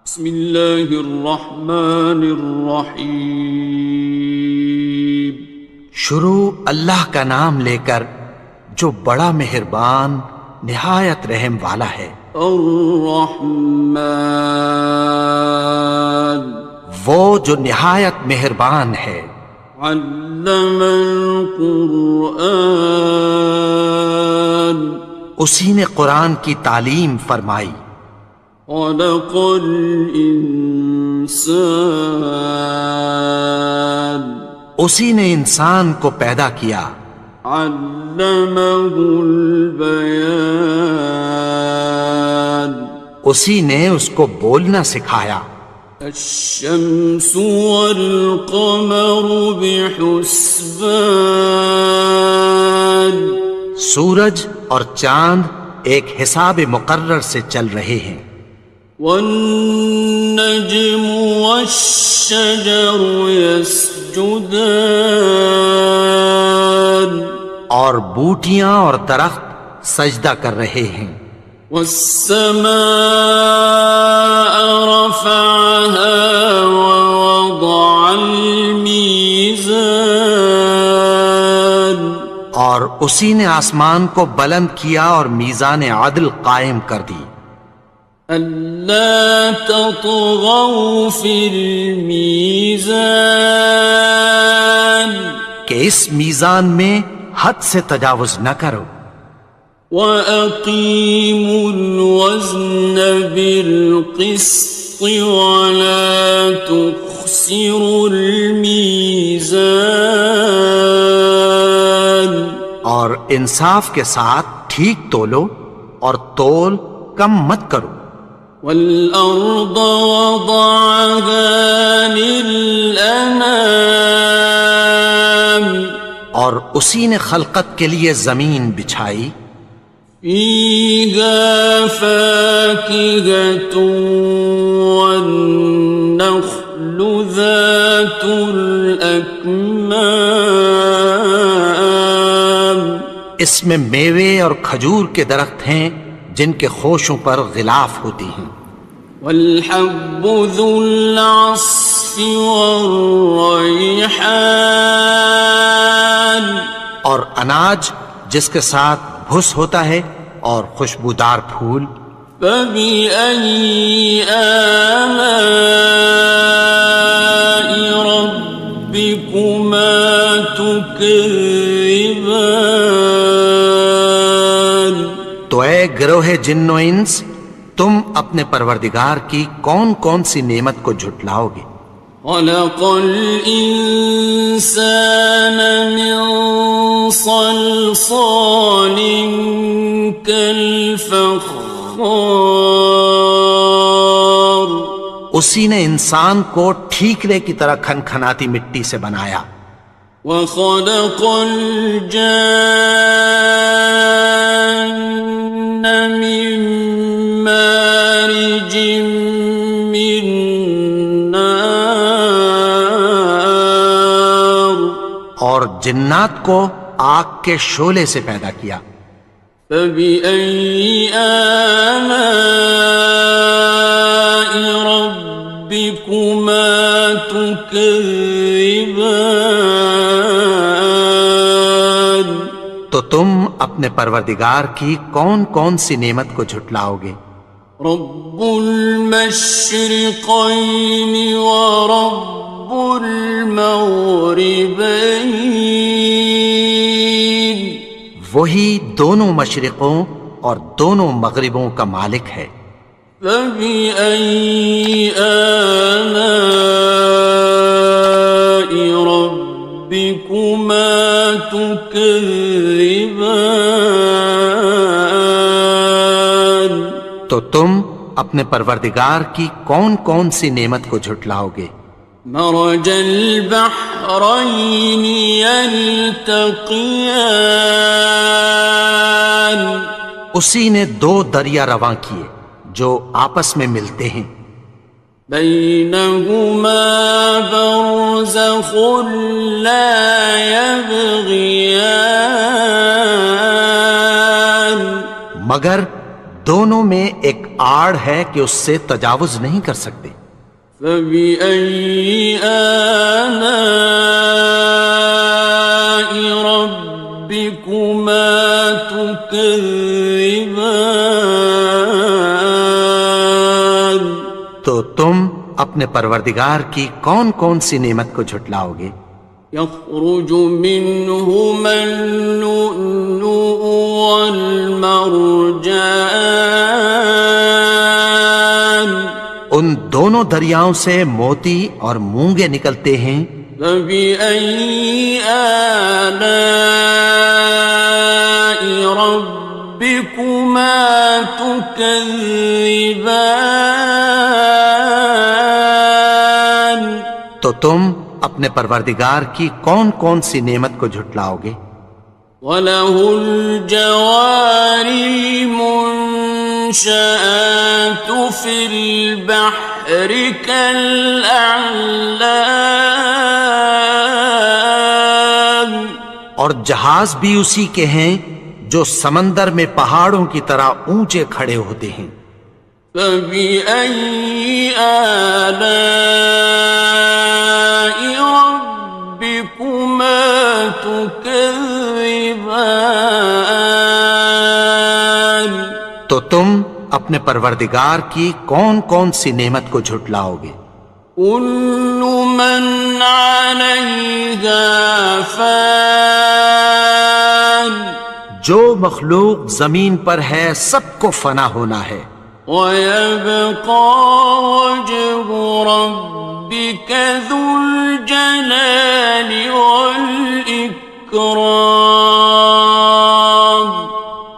بسم اللہ الرحمن الرحیم۔ شروع اللہ کا نام لے کر جو بڑا مہربان نہایت رحم والا ہے۔ الرحمن، وہ جو نہایت مہربان ہے۔ علم القرآن، اسی نے قرآن کی تعلیم فرمائی۔ خلق الانسان، اسی نے انسان کو پیدا کیا۔ علمہ البیان، اسی نے اس کو بولنا سکھایا۔ الشمس والقمر بحسبان، سورج اور چاند ایک حساب مقرر سے چل رہے ہیں۔ والنجم والشجر يسجدان، اور بوٹیاں اور درخت سجدہ کر رہے ہیں۔ والسماء رفعها ووضع الميزان، اور اسی نے آسمان کو بلند کیا اور میزان عدل قائم کر دی۔ ألا تطغوا في الميزان، کہ اس میزان میں حد سے تجاوز نہ کرو۔ وَأَقِيمُوا الْوَزْنَ بِالْقِسْطِ وَلَا تُخْسِرُوا الْمِيزَانَ، اور انصاف کے ساتھ ٹھیک تولو اور تول کم مت کرو۔ وَالْأَرْضَ وَضَعَهَا لِلْأَنَامِ، اور اسی نے خلقت کے لیے زمین بچھائی۔ فِيهَا فَاكِهَةٌ وَالنَّخْلُ ذَاتُ الْأَكْمَامِ، اس میں میوے اور کھجور کے درخت ہیں جن کے خوشوں پر غلاف ہوتی ہیں۔ وَالْحَبُّ ذُو الْعَصْفِ وَالرَّيْحَانِ، اور اناج جس کے ساتھ بھس ہوتا ہے اور خوشبودار پھول۔ فَبِأَيِّ آلَاءِ رَبِّكُمَا تُكَذِّبَانِ، تو اے گروہ جن و انس، تم اپنے پروردگار کی کون کون سی نعمت کو جھٹلاؤ گے؟ خَلَقَ الْإِنسَانَ مِنْ صَلْصَالٍ كَالْفَخَّارِ، اسی نے انسان کو ٹھیکرے کی طرح کھنکھناتی مٹی سے بنایا۔ وَخَلَقَ الْجَانَّ مِن مَّارِجٍ مِّن نَّارٍ، اور جنات کو آگ کے شعلے سے پیدا کیا۔ فَبِأَيِّ آلَاءِ رَبِّكُمَا تُكَذِّبَانِ، تو تم اپنے پروردگار کی کون کون سی نعمت کو جھٹلاؤ گے؟ رب المشرقین ورب المغربین، وہی دونوں مشرقوں اور دونوں مغربوں کا مالک ہے۔ فَبِأَيِّ آلَاءِ رَبِّكُمَا تُكَذِّبَانِ، تو تم اپنے پروردگار کی کون کون سی نعمت کو جھٹلاؤ گے؟ مرج البحرین یلتقیان، اسی نے دو دریا رواں کیے جو آپس میں ملتے ہیں۔ بینہما برزخ لا یبغیان، مگر دونوں میں ایک آڑ ہے کہ اس سے تجاوز نہیں کر سکتے۔ فبأي آلاء ربكما تكذبان؟ تو تم اپنے پروردگار کی کون کون سی نعمت کو جھٹلاؤ گے؟ يخرج منهما اللؤلؤ والمرجان، ان دونوں دریاؤں سے موتی اور مونگے نکلتے ہیں۔ فبأي آلاء ربكما تكذبان؟ تو تم اپنے پروردگار کی کون کون سی نعمت کو جھٹلاؤ گے؟ وَلَهُ الْجَوَارِ الْمُنشَآتُ فِي الْبَحْرِ كَالْأَعْلَامِ، اور جہاز بھی اسی کے ہیں جو سمندر میں پہاڑوں کی طرح اونچے کھڑے ہوتے ہیں۔ فَبِأَيِّ آلَاءِ رَبِّكُمَا تُكَذِّبَانِ؟ تو تم اپنے پروردگار کی کون کون سی نعمت کو جھٹلاؤ گے؟ كُلُّ مَنْ عَلَيْهَا فَانٍ، جو مخلوق زمین پر ہے سب کو فنا ہونا ہے۔ وَيَبْقَى وَجْهُ رَبِّكَ ذُو الْجَلَالِ وَالْإِكْرَامِ،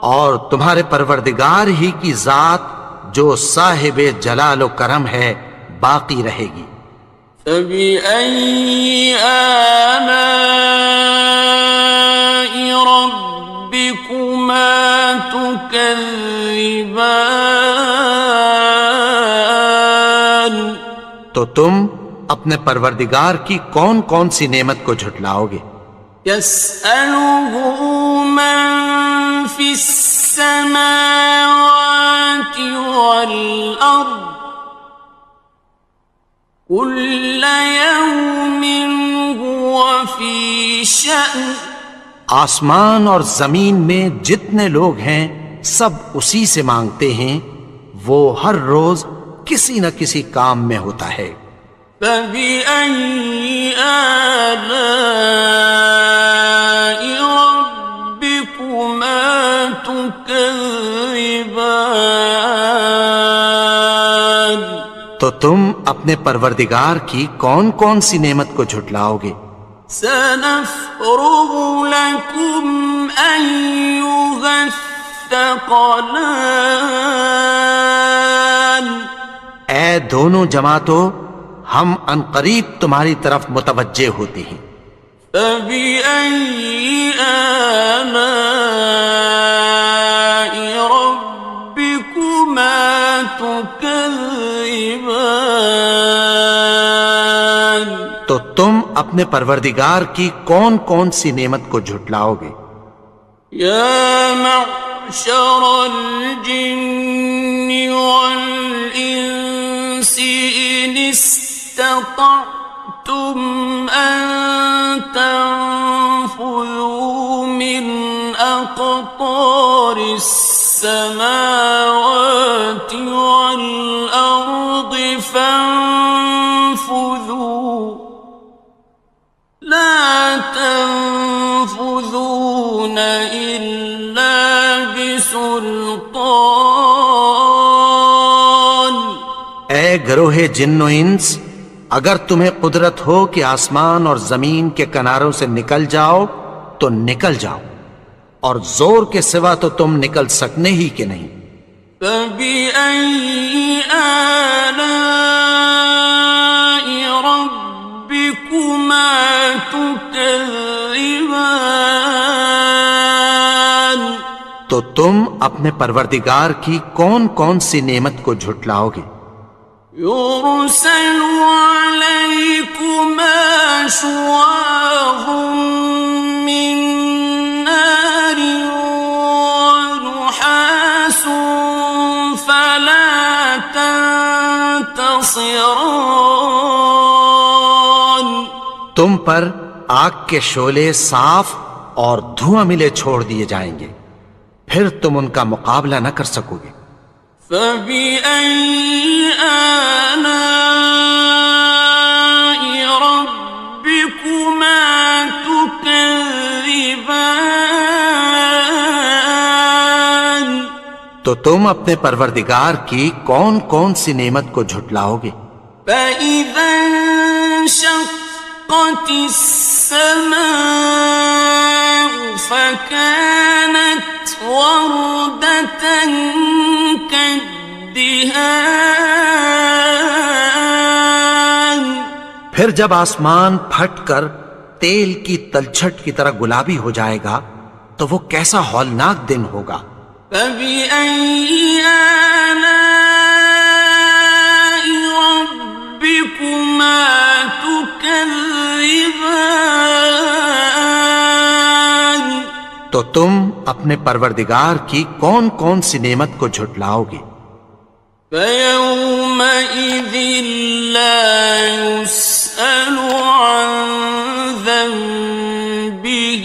اور تمہارے پروردگار ہی کی ذات جو صاحب جلال و کرم ہے باقی رہے گی۔ فَبِأَيِّ آلَاءِ رَبِّكُمَا تُكَذِّبَانِ؟ تو تم اپنے پروردگار کی کون کون سی نعمت کو جھٹلاؤ گے؟ يَسْأَلُهُ مَن فِي السَّمَاوَاتِ وَالْأَرْضِ كُلَّ يَوْمٍ هُوَ فِي شَأْنٍ، آسمان اور زمین میں جتنے لوگ ہیں سب اسی سے مانگتے ہیں، وہ ہر روز کسی نہ کسی کام میں ہوتا ہے۔ فَبِأَيِّ آلَاءِ رَبِّكُمَا تُكَذِّبَانِ؟ تو تم اپنے پروردگار کی کون کون سی نعمت کو جھٹلاؤ گے؟ سَنَفْرُغُ لَكُمْ أَيُّهَ الثَّقَلَانِ، اے دونوں جماعتوں، ہم عنقریب تمہاری طرف متوجہ ہوتے ہیں۔ فَبِأَيِّ آلَاءِ رَبِّكُمَا تُكَذِّبَانِ؟ تو تم اپنے پروردگار کی کون کون سی نعمت کو جھٹلاؤ گے؟ يَا مَعْشَرَ الْجِنِّ وَالْإِنسِ إِنِ اسْتَطَعْتُمْ أَن تَنفُذُوا مِنْ أَقْطَارِ السَّمَاوَاتِ وَالْأَرْضِ فَانفُذُوا لَا تَنفُذُونَ إِلَّا بِسُلْطَانٍ۔ اے گروہ جن و انس، اگر تمہیں قدرت ہو کہ آسمان اور زمین کے کناروں سے نکل جاؤ تو نکل جاؤ، اور زور کے سوا تو تم نکل سکنے ہی کہ نہیں۔ فَبِأَيِّ آلَاءِ رَبِّكُمَا تُكَذِّبَانِ؟ تو تم اپنے پروردگار کی کون کون سی نعمت کو جھٹلاؤ گے؟ يُرْسَلُ عَلَيْكُمَا شُوَاظٌ مِّن نَّارٍ وَنُحَاسٌ تنتصران. تم پر آگ کے شعلے صاف اور دھواں ملے چھوڑ دیے جائیں گے، پھر تم ان کا مقابلہ نہ کر سکو گے۔ فبأي آلاء ربكما تكذبان. تو تم اپنے پروردگار کی کون کون سی نعمت کو جھٹلاؤ گے؟ فإذا انشقت السماء فكانت وردة كالدهان. پھر جب آسمان پھٹ کر تیل کی تلچھٹ کی طرح گلابی ہو جائے گا تو وہ کیسا ہولناک دن ہوگا۔ فبأي آلاء ربكما تكذبان. تو تم اپنے پروردگار کی کون کون سی نعمت کو جھٹلاؤ گے؟ فيومئذ لا يسأل عن ذنبه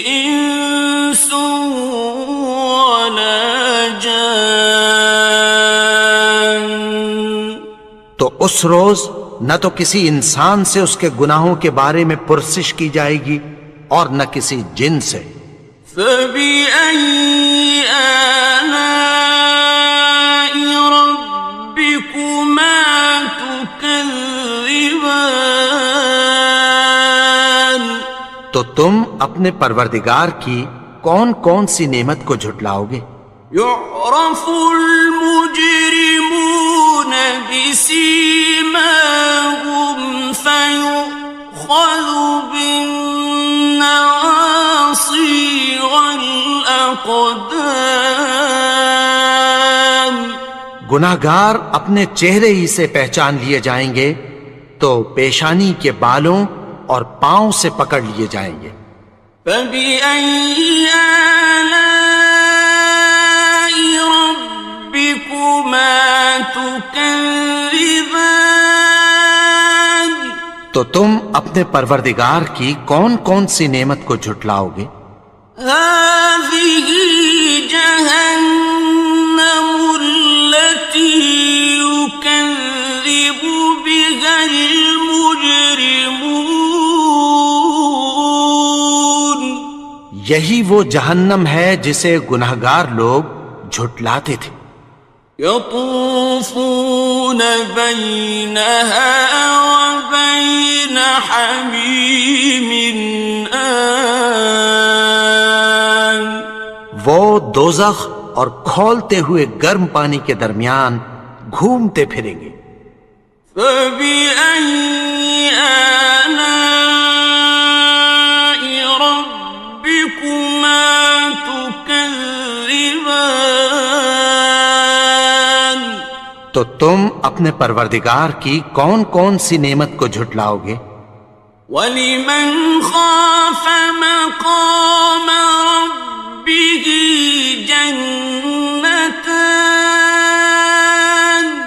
إنس ولا جان. تو اس روز نہ تو کسی انسان سے اس کے گناہوں کے بارے میں پرسش کی جائے گی اور نہ کسی جن سے۔ فبأي آلاء ربكما تكذبان. تو تم اپنے پروردگار کی کون کون سی نعمت کو جھٹلاؤ گے؟ يعرف المجرمون بسيماهم فيؤخذ بالنواصي والأقدام. گناہگار اپنے چہرے ہی سے پہچان لیے جائیں گے تو پیشانی کے بالوں اور پاؤں سے پکڑ لیے جائیں گے۔ فبأي آلاء ربكما تكذبان. تو تم اپنے پروردگار کی کون کون سی نعمت کو جھٹلاؤ گے؟ هذه جهنم التي يكذب بها المجرمون. یہی وہ جہنم ہے جسے گناہگار لوگ جھٹلاتے تھے۔ يطوفون بينها وبين حميم آن. وہ دوزخ اور کھولتے ہوئے گرم پانی کے درمیان گھومتے پھریں گے۔ فبأي آلاء ربكما تكذبان. تو تم اپنے پروردگار کی کون کون سی نعمت کو جھٹلاؤ گے؟ وَلِمَنْ خَافَ مَقَامَ رَبِّهِ جَنَّتَانِ.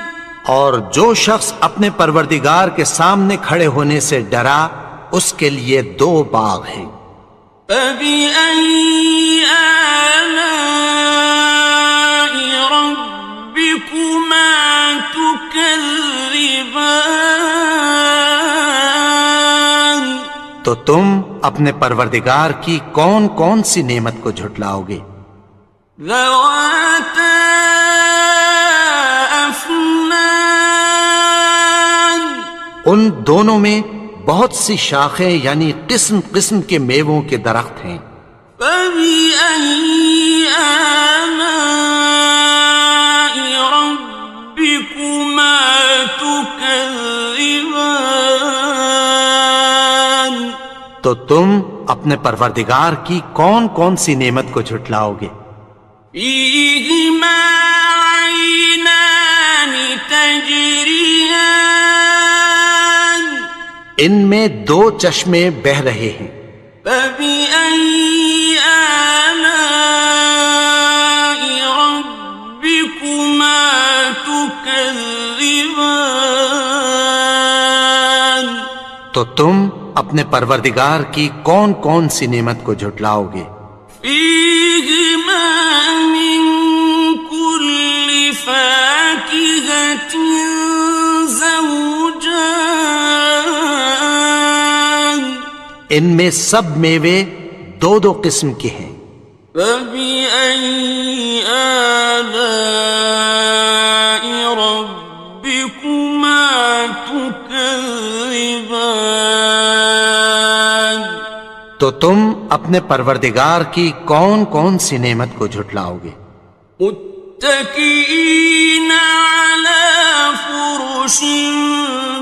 اور جو شخص اپنے پروردگار کے سامنے کھڑے ہونے سے ڈرا اس کے لیے دو باغ ہیں۔ فَبِأَيِّ آلَاءِ رَبِّكُمَا تُكَذِّبَانِ. تو تم اپنے پروردگار کی کون کون سی نعمت کو جھٹلاؤ گے؟ ذَوَاتَا أَفْنَانٍ. ان دونوں میں بہت سی شاخیں یعنی قسم قسم کے میووں کے درخت ہیں۔ فَبِأَيِّ آلَاءِ رَبِّكُمَا تُكَذِّبَانِ. تو تم اپنے پروردگار کی کون کون سی نعمت کو جھٹلاؤ گے؟ فِيهِمَا عَيْنَانِ تَجْرِيَانِ. ان میں دو چشمے بہہ رہے ہیں۔ فَبِأَيِّ آلَاءِ رَبِّكُمَا تُكَذِّبَانِ. تكذبان تو تم اپنے پروردگار کی کون کون سی نعمت کو جھٹلاؤ گے؟ فيهما من كل فاكهة زوجان ان میں سب میوے دو دو قسم کے ہیں۔ فبأي آلاء ربكما تكذبان تو تم اپنے پروردگار کی کون کون سی نعمت کو جھٹلاؤ گے؟ متكئين على فرش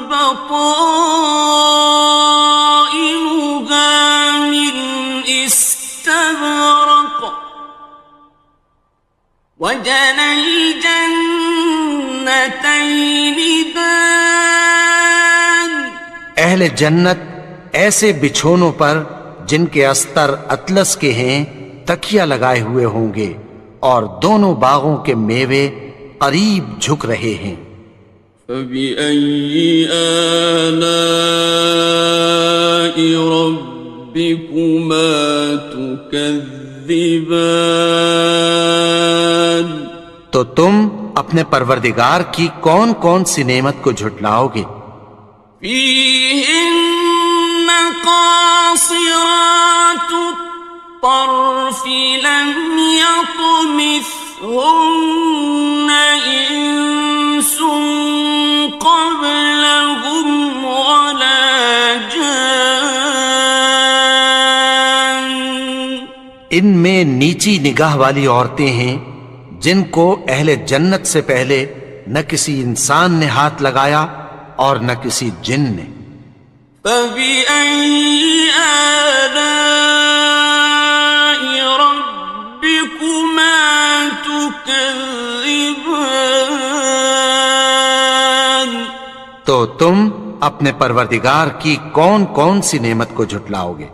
بطائنها من استبرق وجنى الجنتين دان اہل جنت ایسے بچھونوں پر جن کے استر اطلس کے ہیں تکیہ لگائے ہوئے ہوں گے اور دونوں باغوں کے میوے قریب جھک رہے ہیں۔ فبأي آلاء ربكما تكذبان تو تم اپنے پروردگار کی کون کون سی نعمت کو جھٹلاؤ گے؟ فيهن قاصرات الطرف لم يطمثهن إنس قبلهم ولا جان ان میں نیچی نگاہ والی عورتیں ہیں جن کو اہل جنت سے پہلے نہ کسی انسان نے ہاتھ لگایا اور نہ کسی جن نے۔ فبأي آلاء ربكما تكذبان تو تم اپنے پروردگار کی کون کون سی نعمت کو جھٹلاؤ گے؟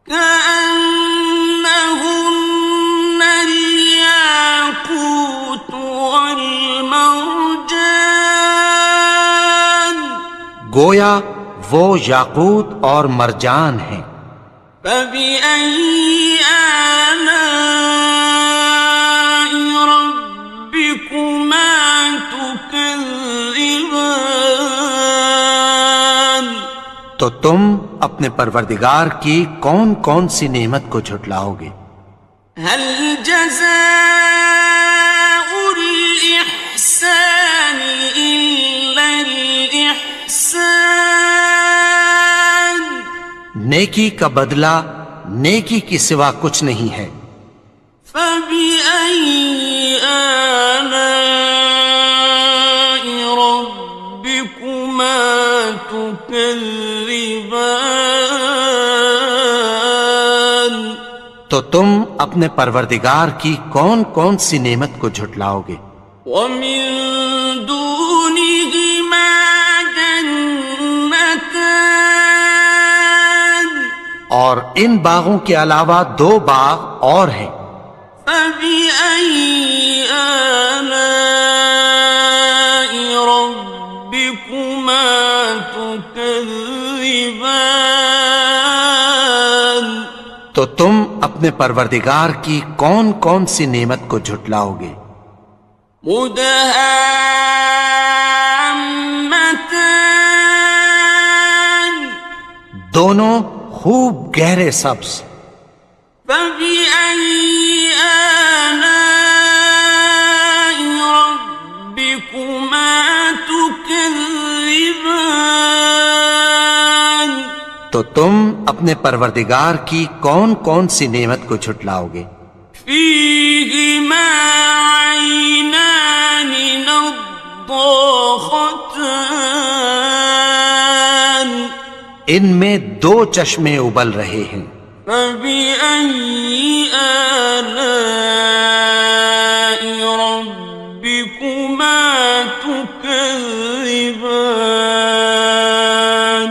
كأنهن الياقوت والمرجان گویا وہ یاقوت اور مرجان ہیں۔ فبأي آلاء ربكما تكذبان تو تم اپنے پروردگار کی کون کون سی نعمت کو جھٹلاؤ گے؟ هل جزاء الإحسان إلا الإحسان نیکی کا بدلہ نیکی کی سوا کچھ نہیں ہے۔ فبأي آلاء ربكما تكذبان تو تم اپنے پروردگار کی کون کون سی نعمت کو جھٹلاؤ گے؟ ومن دونهما جنتان اور ان باغوں کے علاوہ دو باغ اور ہیں۔ فبأي آلاء ربكما تكذبان تو تم اپنے پروردگار کی کون کون سی نعمت کو جھٹلاؤ گے؟ مدهامتان دونوں خوب گہرے سبز۔ فبأي آلاء ربكما تكذبان تو تم اپنے پروردگار کی کون کون سی نعمت کو جھٹلاؤ گے؟ فيهما عينان نضاختان ان میں دو چشمے ابل رہے ہیں۔ فبأي آلاء ربكما تكذبان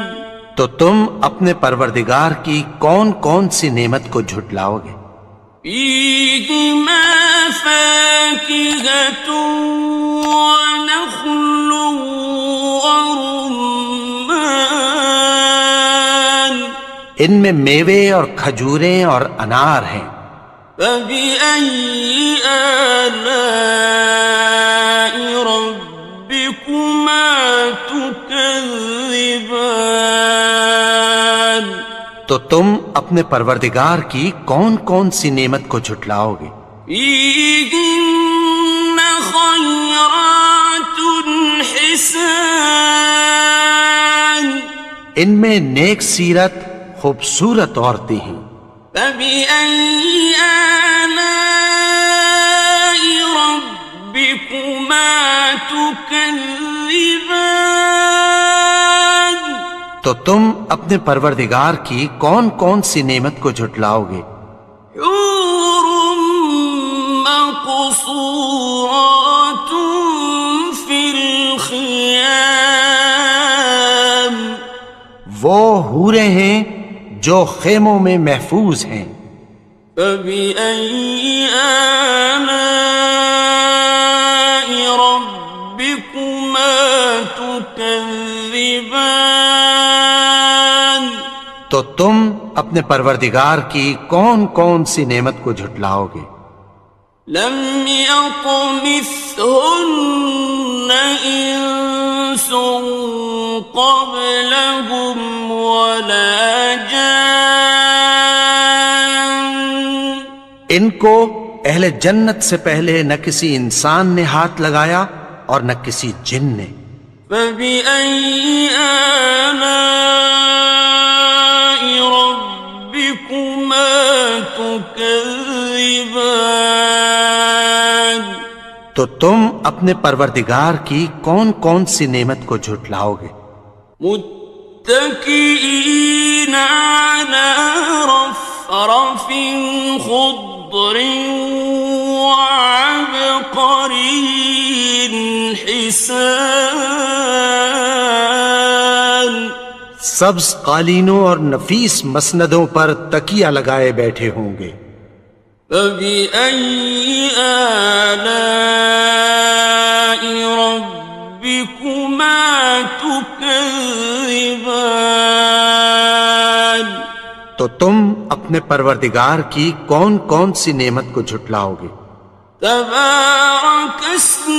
تو تم اپنے پروردگار کی کون کون سی نعمت کو جھٹلاؤ گے؟ فيهما فاكهة ونخل ورمان ان میں میوے اور کھجوریں اور انار ہیں. فبأي آلاء ربكما تكذبان تو تم اپنے پروردگار کی کون کون سی نعمت کو جھٹلاؤ گے؟ فيهن خيرات حسان ان میں نیک سیرت خوبصورت عورتیں ہیں. فبأي آلاء ربكما تكذبان تو تم اپنے پروردگار کی کون کون سی نعمت کو جھٹلاؤ گے؟ حور مقصورات في الخيام وہ حوریں ہیں جو خیموں میں محفوظ ہیں. فبأي آلاء ربكما تكذبان تو تم اپنے پروردگار کی کون کون سی نعمت کو جھٹلاؤ گے؟ لم يطمثهن إنس قبلهم ولا جان ان کو اہل جنت سے پہلے نہ کسی انسان نے ہاتھ لگایا اور نہ کسی جن نے. فبأي آلاء ربكما تكذبان تو تم اپنے پروردگار کی کون کون سی نعمت کو جھٹلاؤ گے؟ متكئين على رفرف خضر وعبقري حسان سبز قالینوں اور نفیس مسندوں پر تکیہ لگائے بیٹھے ہوں گے. فبأي آلاء ربكما تكذبان تو تم اپنے پروردگار کی کون کون سی نعمت کو جھٹلاؤ گے؟ تبارك اسم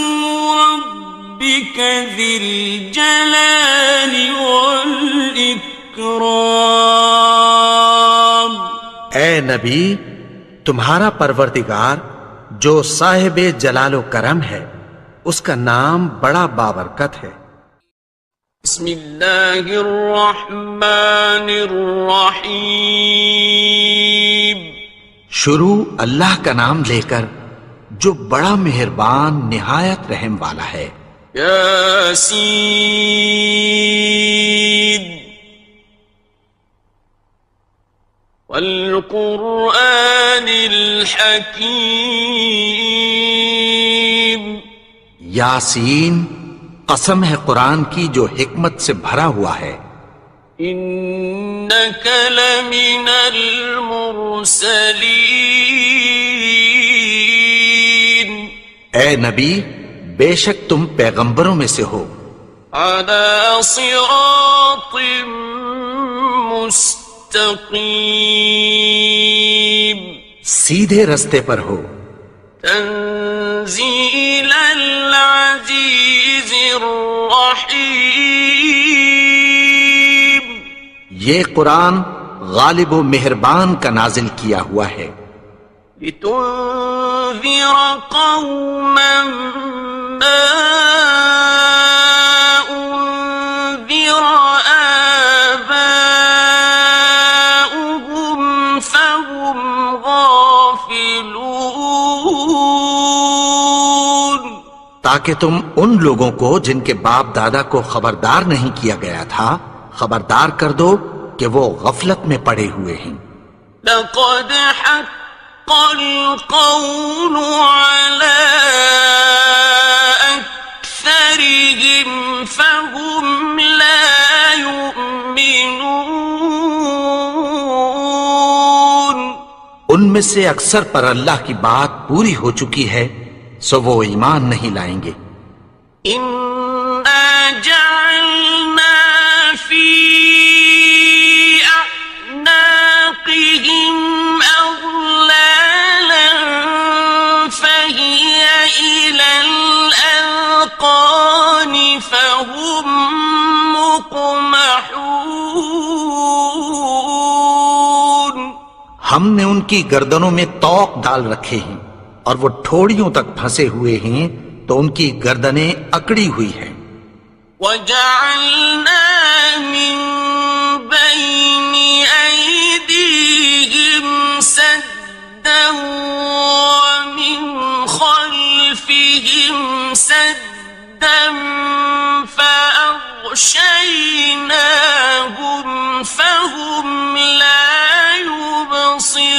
ربك ذي الجلال والإكرام اے نبی، تمہارا پروردگار جو صاحب جلال و کرم ہے اس کا نام بڑا بابرکت ہے. بسم اللہ الرحمن الرحیم شروع اللہ کا نام لے کر جو بڑا مہربان نہایت رحم والا ہے. یاسین والقرآن الحکیم یاسین، قسم ہے قرآن کی جو حکمت سے بھرا ہوا ہے. انک لمن المرسلین اے نبی، بے شک تم پیغمبروں میں سے ہو. علی صراط مستقیم سیدھے رستے پر ہو. تنزیل العزیز الرحیم یہ قرآن غالب و مہربان کا نازل کیا ہوا ہے. لتنذر قوما ما انذر آباؤهم فهم غافلون تاکہ تم ان لوگوں کو جن کے باپ دادا کو خبردار نہیں کیا گیا تھا خبردار کر دو کہ وہ غفلت میں پڑے ہوئے ہیں. لقد حق القول على أكثرهم فهم لا يؤمنون ان میں سے اکثر پر اللہ کی بات پوری ہو چکی ہے سو وہ ایمان نہیں لائیں گے. إنا جعلنا في أعناقهم أغلالا فهي إلى الأذقان فهم مقمحون. ہم نے ان کی گردنوں میں طوق ڈال رکھے ہیں اور وہ ٹھوڑیوں تک پھنسے ہوئے ہیں تو ان کی گردنیں اکڑی ہوئی ہیں. وَجَعَلْنَا مِن بَيْنِ أَيْدِيهِمْ سَدًّا وَمِنْ خَلْفِهِمْ سَدًّا فَأَغْشَيْنَاهُمْ فَهُمْ لَا يُبْصِرُونَ.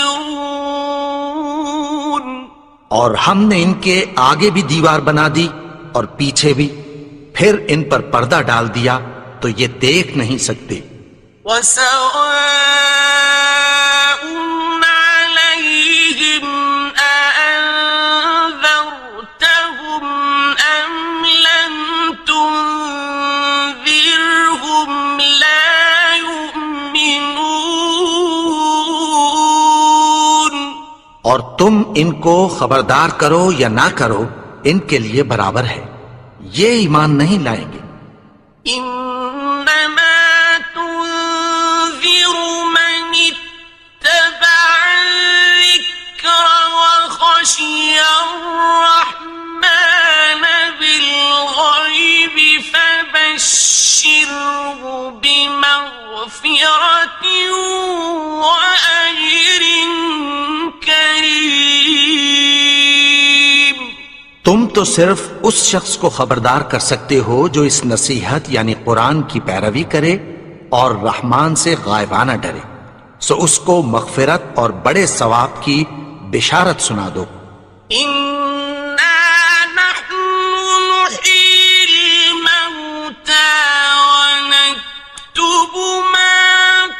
اور ہم نے ان کے آگے بھی دیوار بنا دی اور پیچھے بھی، پھر ان پر پردہ ڈال دیا تو یہ دیکھ نہیں سکتے. وَسَوَاءٌ عَلَيْهِمْ أَأَنذَرْتَهُمْ أَمْ لَمْ تُنذِرْهُمْ لَا يُؤْمِنُونَ. اور تم ان کو خبردار کرو یا نہ کرو ان کے لیے برابر ہے، یہ ایمان نہیں لائیں گے. إنما تنذر من اتبع الذكر وخشي الرحمن بالغيب فبشره بمغفرة وأجر كريم. تم تو صرف اس شخص کو خبردار کر سکتے ہو جو اس نصیحت یعنی قرآن کی پیروی کرے اور رحمان سے غائبانہ ڈرے، سو اس کو مغفرت اور بڑے ثواب کی بشارت سنا دو. إنا نحن نحيي الموتى ونكتب ما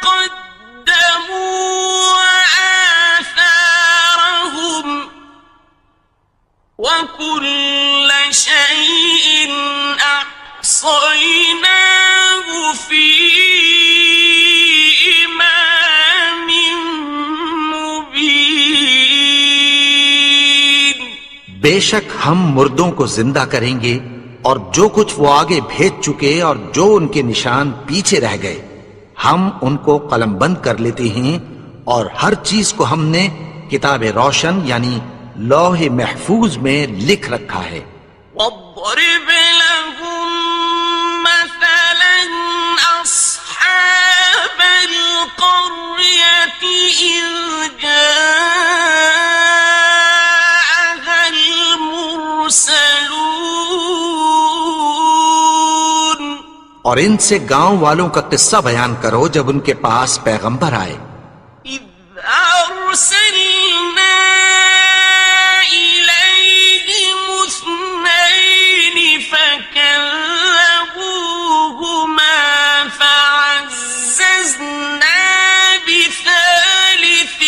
قدموا وآثارهم وكل شيء أحصيناه في إمام مبين. بے شک ہم مردوں کو زندہ کریں گے اور جو کچھ وہ آگے بھیج چکے اور جو ان کے نشان پیچھے رہ گئے ہم ان کو قلم بند کر لیتے ہیں، اور ہر چیز کو ہم نے کتاب روشن یعنی لوح محفوظ میں لکھ رکھا ہے. واضرب لهم مثلا أصحاب القرية إذ جاءها المرسلون. اور ان سے گاؤں والوں کا قصہ بیان کرو جب ان کے پاس پیغمبر آئے. إذ أرسلنا إليهم اثنين فكذبوهما فعززنا بثالث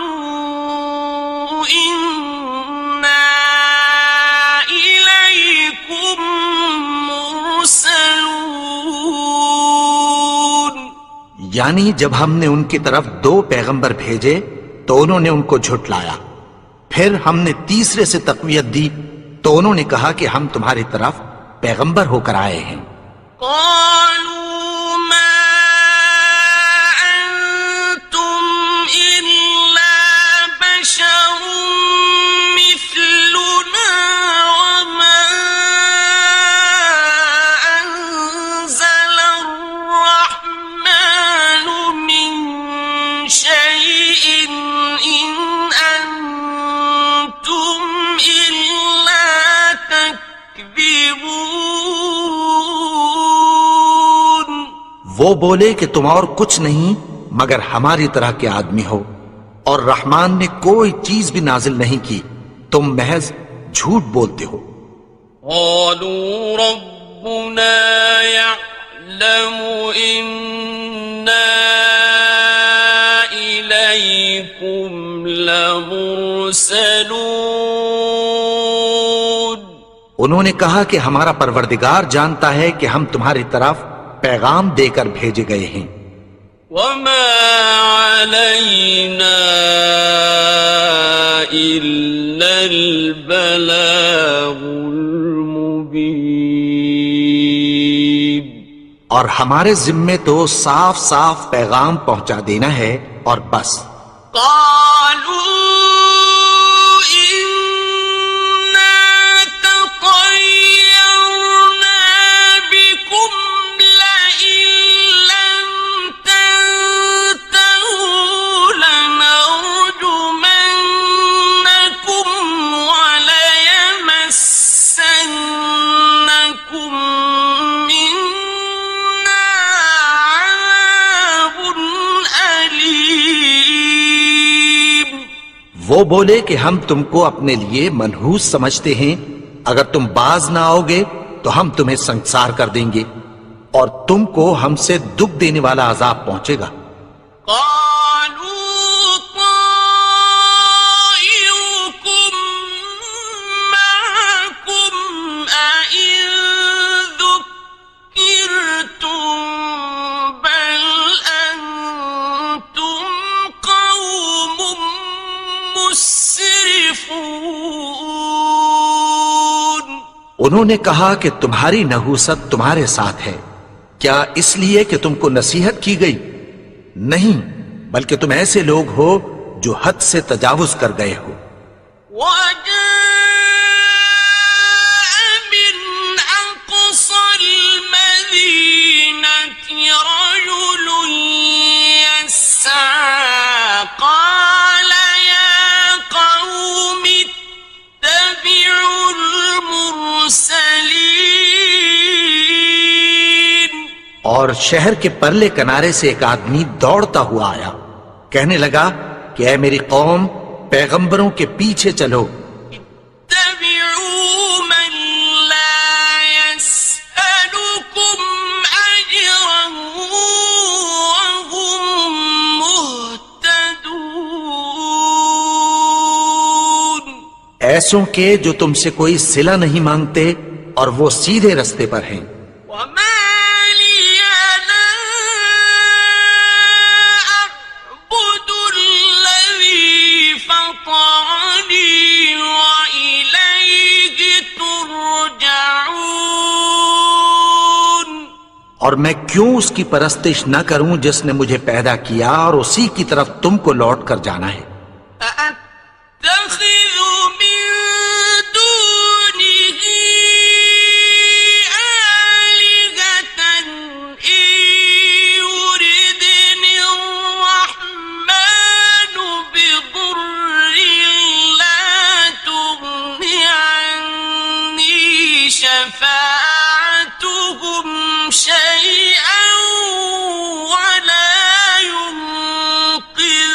فقالوا إنا إليكم مرسلون. یعنی جب ہم نے ان کی طرف 2 پیغمبر بھیجے تو انہوں نے ان کو جھٹلایا، پھر ہم نے تیسرے سے تقویت دی تو انہوں نے کہا کہ ہم تمہاری طرف پیغمبر ہو کر آئے ہیں. قالوا ما أنتم إلا بشر مثلنا وما أنزل الرحمن من شيء إن أنتم إلا تكذبون. وہ بولے کہ تم اور کچھ نہیں مگر ہماری طرح کے آدمی ہو، اور رحمان نے کوئی چیز بھی نازل نہیں کی، تم محض جھوٹ بولتے ہو. قالوا ربنا يعلم إنا إليكم لَمُرْسَلُونَ انہوں نے کہا کہ ہمارا پروردگار جانتا ہے کہ ہم تمہاری طرف پیغام دے کر بھیجے گئے ہیں. وَمَا عَلَيْنَا إِلَّا الْبَلَاغُ الْمُبِينُ اور ہمارے ذمے تو صاف صاف پیغام پہنچا دینا ہے اور بس. قالوا إنا تطيرنا بكم لئن لم تنتهوا لنرجمنكم وليمسنكم منا عذاب أليم. وہ بولے کہ ہم تم کو اپنے لیے منحوس سمجھتے ہیں، اگر تم باز نہ آؤ گے تو ہم تمہیں سنسار کر دیں گے اور تم کو ہم سے دکھ دینے والا عذاب پہنچے گا. قالوا طائركم معكم أئن ذكرتم بل أنتم قوم مسرفون. انہوں نے کہا کہ تمہاری نحوست تمہارے ساتھ ہے، کیا اس لیے کہ تم کو نصیحت کی گئی؟ نہیں، بلکہ تم ایسے لوگ ہو جو حد سے تجاوز کر گئے ہو. وجاء من أقصى المدينة رجل يسعى قال يا قوم اتبعوا المرسلين. اور شہر کے پرلے کنارے سے ایک آدمی دوڑتا ہوا آیا، کہنے لگا کہ اے میری قوم، پیغمبروں کے پیچھے چلو. اتبعوا من لا يسألكم أجرا وهم مهتدون. ایسوں کے جو تم سے کوئی صلہ نہیں مانگتے اور وہ سیدھے رستے پر ہیں. وما لي لا أعبد الذي فطرني وإليه ترجعون. اور میں کیوں اس کی پرستش نہ کروں جس نے مجھے پیدا کیا اور اسی کی طرف تم کو لوٹ کر جانا ہے. أأتخذ من دونه آلهة إن يردني الرحمن بضر لا تغن عني شفاعتهم شيئا ولا ينقذون.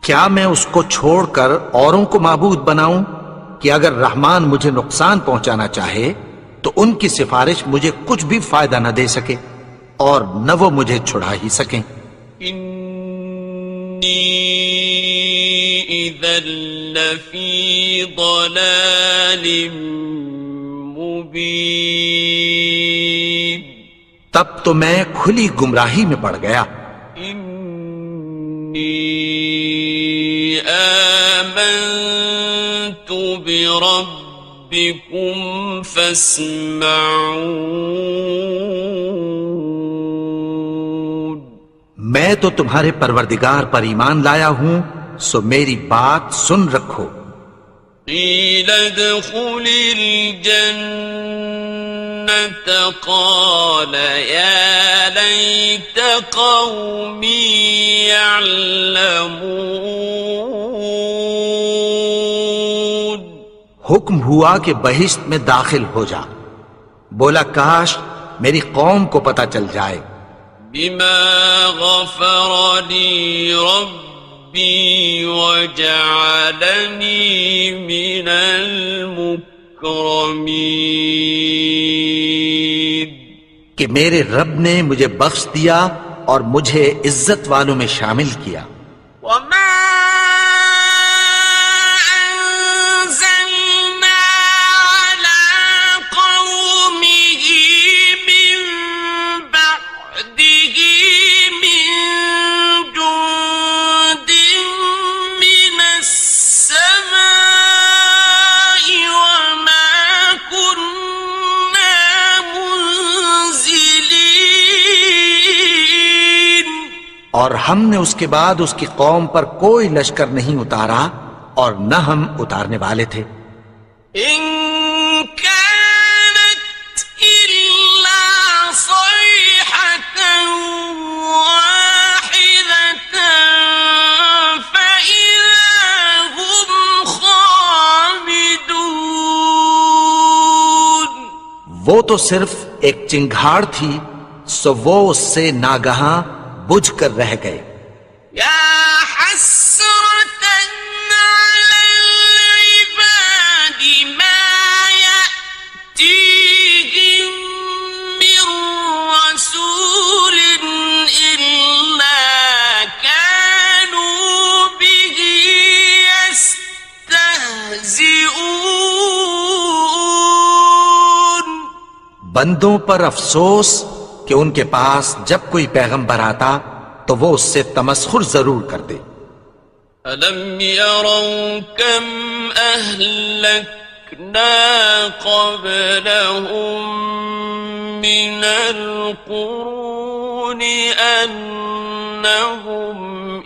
کیا میں اس کو چھوڑ کر اوروں کو معبود بناؤں کہ اگر رحمان مجھے نقصان پہنچانا چاہے تو ان کی سفارش مجھے کچھ بھی فائدہ نہ دے سکے اور نہ وہ مجھے چھڑا ہی سکیں. إني إذا لفي ضلال مبين. تب تو میں کھلی گمراہی میں پڑ گیا. إني آمنت بربكم فاسمعون. میں تو تمہارے پروردگار پر ایمان لایا ہوں، سو میری بات سن رکھو. قيل ادخل الجنة قال يا ليت قومي يعلمون. حکم ہوا کہ بہشت میں داخل ہو جا. بولا کاش میری قوم کو پتہ چل جائے. بما غفر لي ربي وجعلني من المكرمين. کہ میرے رب نے مجھے بخش دیا اور مجھے عزت والوں میں شامل کیا. وما أنزلنا على قومه من بعده من جند من السماء وما كنا منزلين. اور ہم نے اس کے بعد اس کی قوم پر کوئی لشکر نہیں اتارا اور نہ ہم اتارنے والے تھے. إن كانت إلا صيحة واحدة فإذا هم خامدون. وہ تو صرف ایک چنگھاڑ تھی، سو وہ اس سے ناگہاں بجھ کر رہ گئے. يا حسرة على العباد ما يأتيهم من رسول إلا كانوا به يستهزئون. بندوں پر افسوس کہ ان کے پاس جب کوئی پیغمبر آتا تو وہ اس سے تمسخر ضرور کرتے. أَلَمْ يَرَوْا كَمْ أَهْلَكْنَا قَبْلَهُمْ مِنَ الْقُرُونِ أَنَّهُمْ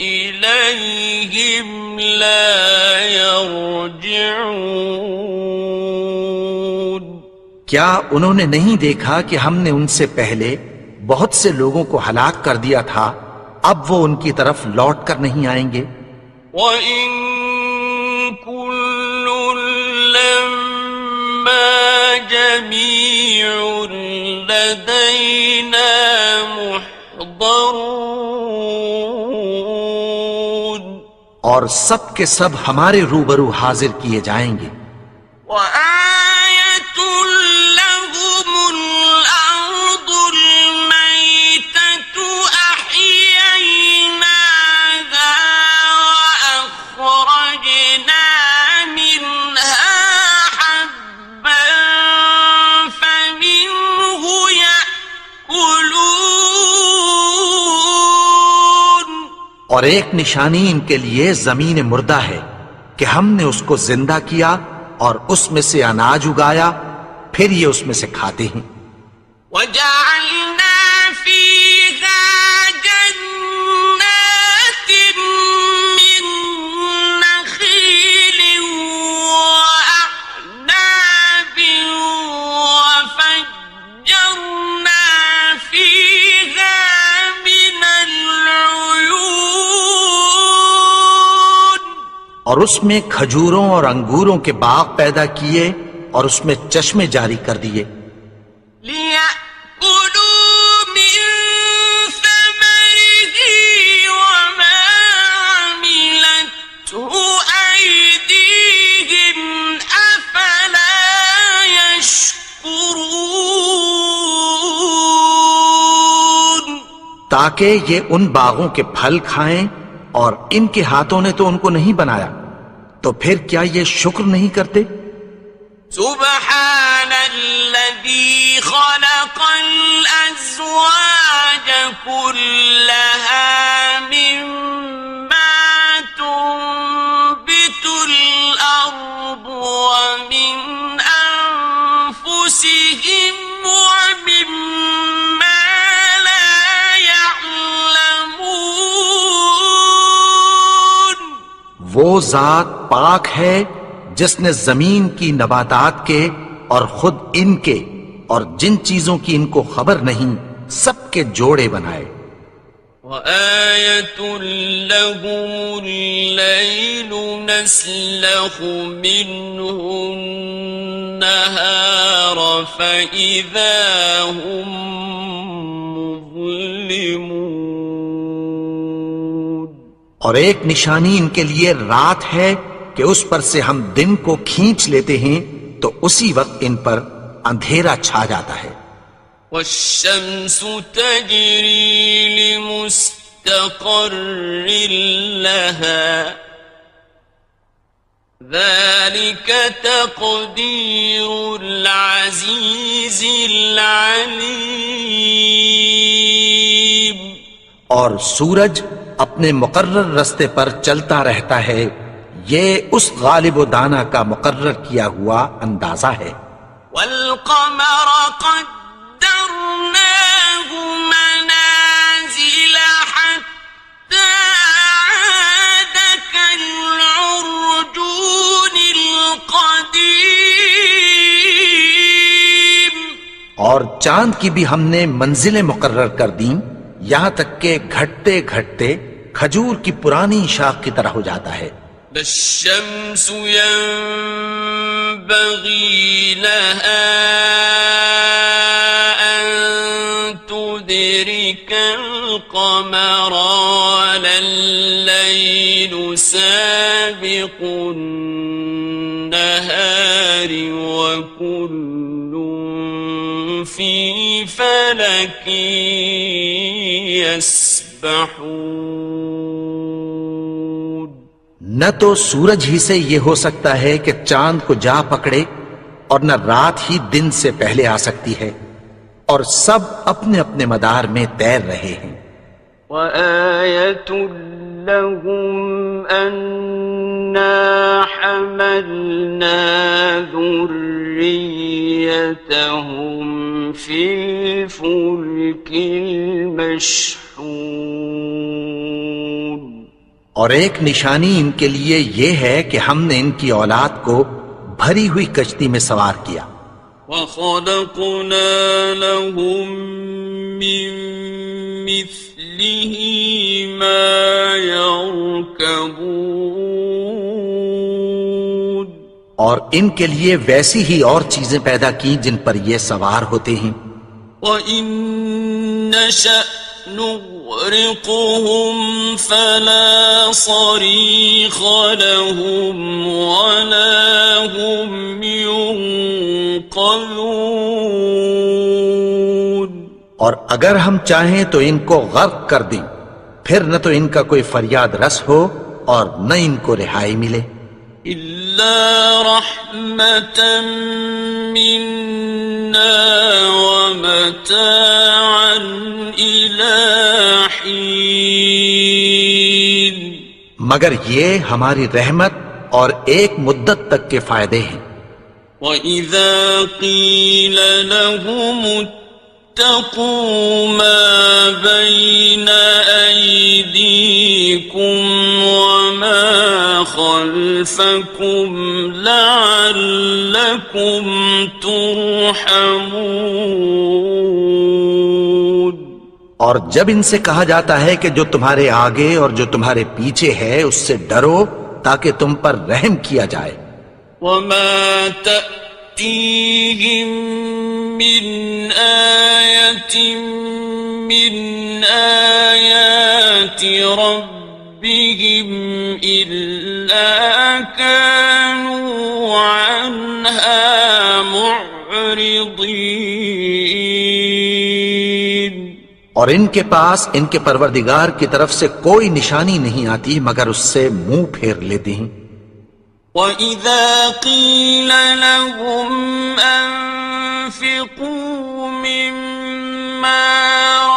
إِلَيْهِمْ لَا يَرْجِعُونَ. کیا انہوں نے نہیں دیکھا کہ ہم نے ان سے پہلے بہت سے لوگوں کو ہلاک کر دیا تھا، اب وہ ان کی طرف لوٹ کر نہیں آئیں گے. وَإِن كُلٌّ لَّمَّا جَمِيعٌ لَّدَيْنَا مُحْضَرُونَ. اور سب کے سب ہمارے روبرو حاضر کیے جائیں گے. وَآيَةٌ لَّهُمُ الْأَرْضُ الْمَيْتَةُ أَحْيَيْنَاهَا وَأَخْرَجْنَا مِنْهَا حَبًّا فَمِنْهُ يَأْكُلُونَ. اور ایک نشانی ان کے لیے زمین مردہ ہے کہ ہم نے اس کو زندہ کیا اور اس میں سے اناج اگایا، پھر یہ اس میں سے کھاتے ہیں. وَجَعَلْنَا فِيهَا جَنَّاتٍ مِّن نَّخِيلٍ وَأَعْنَابٍ وَفَجَّرْنَا فِيهَا مِنَ الْعُيُونِ. اور اس میں کھجوروں اور انگوروں کے باغ پیدا کیے اور اس میں چشمے جاری کر دیے. لِيَأْكُلُوا مِن ثَمَرِهِ وَمَا عَمِلَتْهُ أَيْدِيهِمْ أَفَلَا يَشْكُرُونَ. تاکہ یہ ان باغوں کے پھل کھائیں، اور ان کے ہاتھوں نے تو ان کو نہیں بنایا، تو پھر کیا یہ شکر نہیں کرتے؟ سبحان الذي خلق الأزواج كلها مما تنبت الأرض ومن أنفسهم ومما لا يعلمون. وہ ذات پاک ہے جس نے زمین کی نباتات کے اور خود ان کے اور جن چیزوں کی ان کو خبر نہیں سب کے جوڑے بنائے. وَآيَةٌ لَّهُمُ اللَّيْلُ نَسْلَخُ مِنْهُ النَّهَارَ فَإِذَا هُمْ مُظْلِمُونَ. اور ایک نشانی ان کے لیے رات ہے کہ اس پر سے ہم دن کو کھینچ لیتے ہیں تو اسی وقت ان پر اندھیرا چھا جاتا ہے. وَالشَّمْسُ تَجْرِي لمستقر لها ذلك تقدير العزيز العليم. اور سورج اپنے مقرر رستے پر چلتا رہتا ہے، یہ اس غالب و دانا کا مقرر کیا ہوا اندازہ ہے. والقمر قدرناه منازل حتى عاد كالعرجون القديم. اور چاند کی بھی ہم نے منزلیں مقرر کر دیں، یہاں تک کہ گھٹتے گھٹتے کھجور کی پرانی شاخ کی طرح ہو جاتا ہے. الشمس ينبغي لها أن تدرك القمر ولا الليل سابق النهار وكل في فلك يسبحون. نہ تو سورج ہی سے یہ ہو سکتا ہے کہ چاند کو جا پکڑے، اور نہ رات ہی دن سے پہلے آ سکتی ہے، اور سب اپنے اپنے مدار میں تیر رہے ہیں. وَآيَةٌ لَهُمْ أَنَّا حَمَلْنَا ذُرِّيَّتَهُمْ فِي الْفُلْكِ الْمَشْحُونِ. اور ایک نشانی ان کے لیے یہ ہے کہ ہم نے ان کی اولاد کو بھری ہوئی کشتی میں سوار کیا. وَخَلَقْنَا لَهُم مِّن مِّثْلِهِ مَا يَرْكَبُونَ. اور ان کے لیے ویسی ہی اور چیزیں پیدا کی جن پر یہ سوار ہوتے ہیں. وَإِن نَّشَأْ نُغْرِقْهُمْ فَلَا صَرِيخَ لَهُمْ وَلَا هُمْ يُنقَذُونَ. اور اگر ہم چاہیں تو ان کو غرق کر دیں، پھر نہ تو ان کا کوئی فریاد رس ہو اور نہ ان کو رہائی ملے. إِلَّا رَحْمَةً مِّنَّا وَمَتَاعًا إِلَىٰ حِينٍ. مگر یہ ہماری رحمت اور ایک مدت تک کے فائدے ہیں. وَإِذَا قِيلَ لَهُمُ اتَّقُوا مَا بَيْنَ أَيْدِيكُمْ وَمَا خَلْفَكُمْ لَعَلَّكُمْ تُرْحَمُونَ. اور جب ان سے کہا جاتا ہے کہ جو تمہارے آگے اور جو تمہارے پیچھے ہے اس سے ڈرو تاکہ تم پر رحم کیا جائے. وَمَا تَأْتِيهِم مِّنْ آيَةٍ مِّنْ آيَاتِ رَبِّهِمْ إِلَّا كَانُوا عَنْهَا مُعْرِضِينَ. اور ان کے پاس ان کے پروردگار کی طرف سے کوئی نشانی نہیں آتی مگر اس سے منہ پھیر لیتے ہیں. وَإِذَا قِيلَ لَهُمْ أَنفِقُوا مِمَّا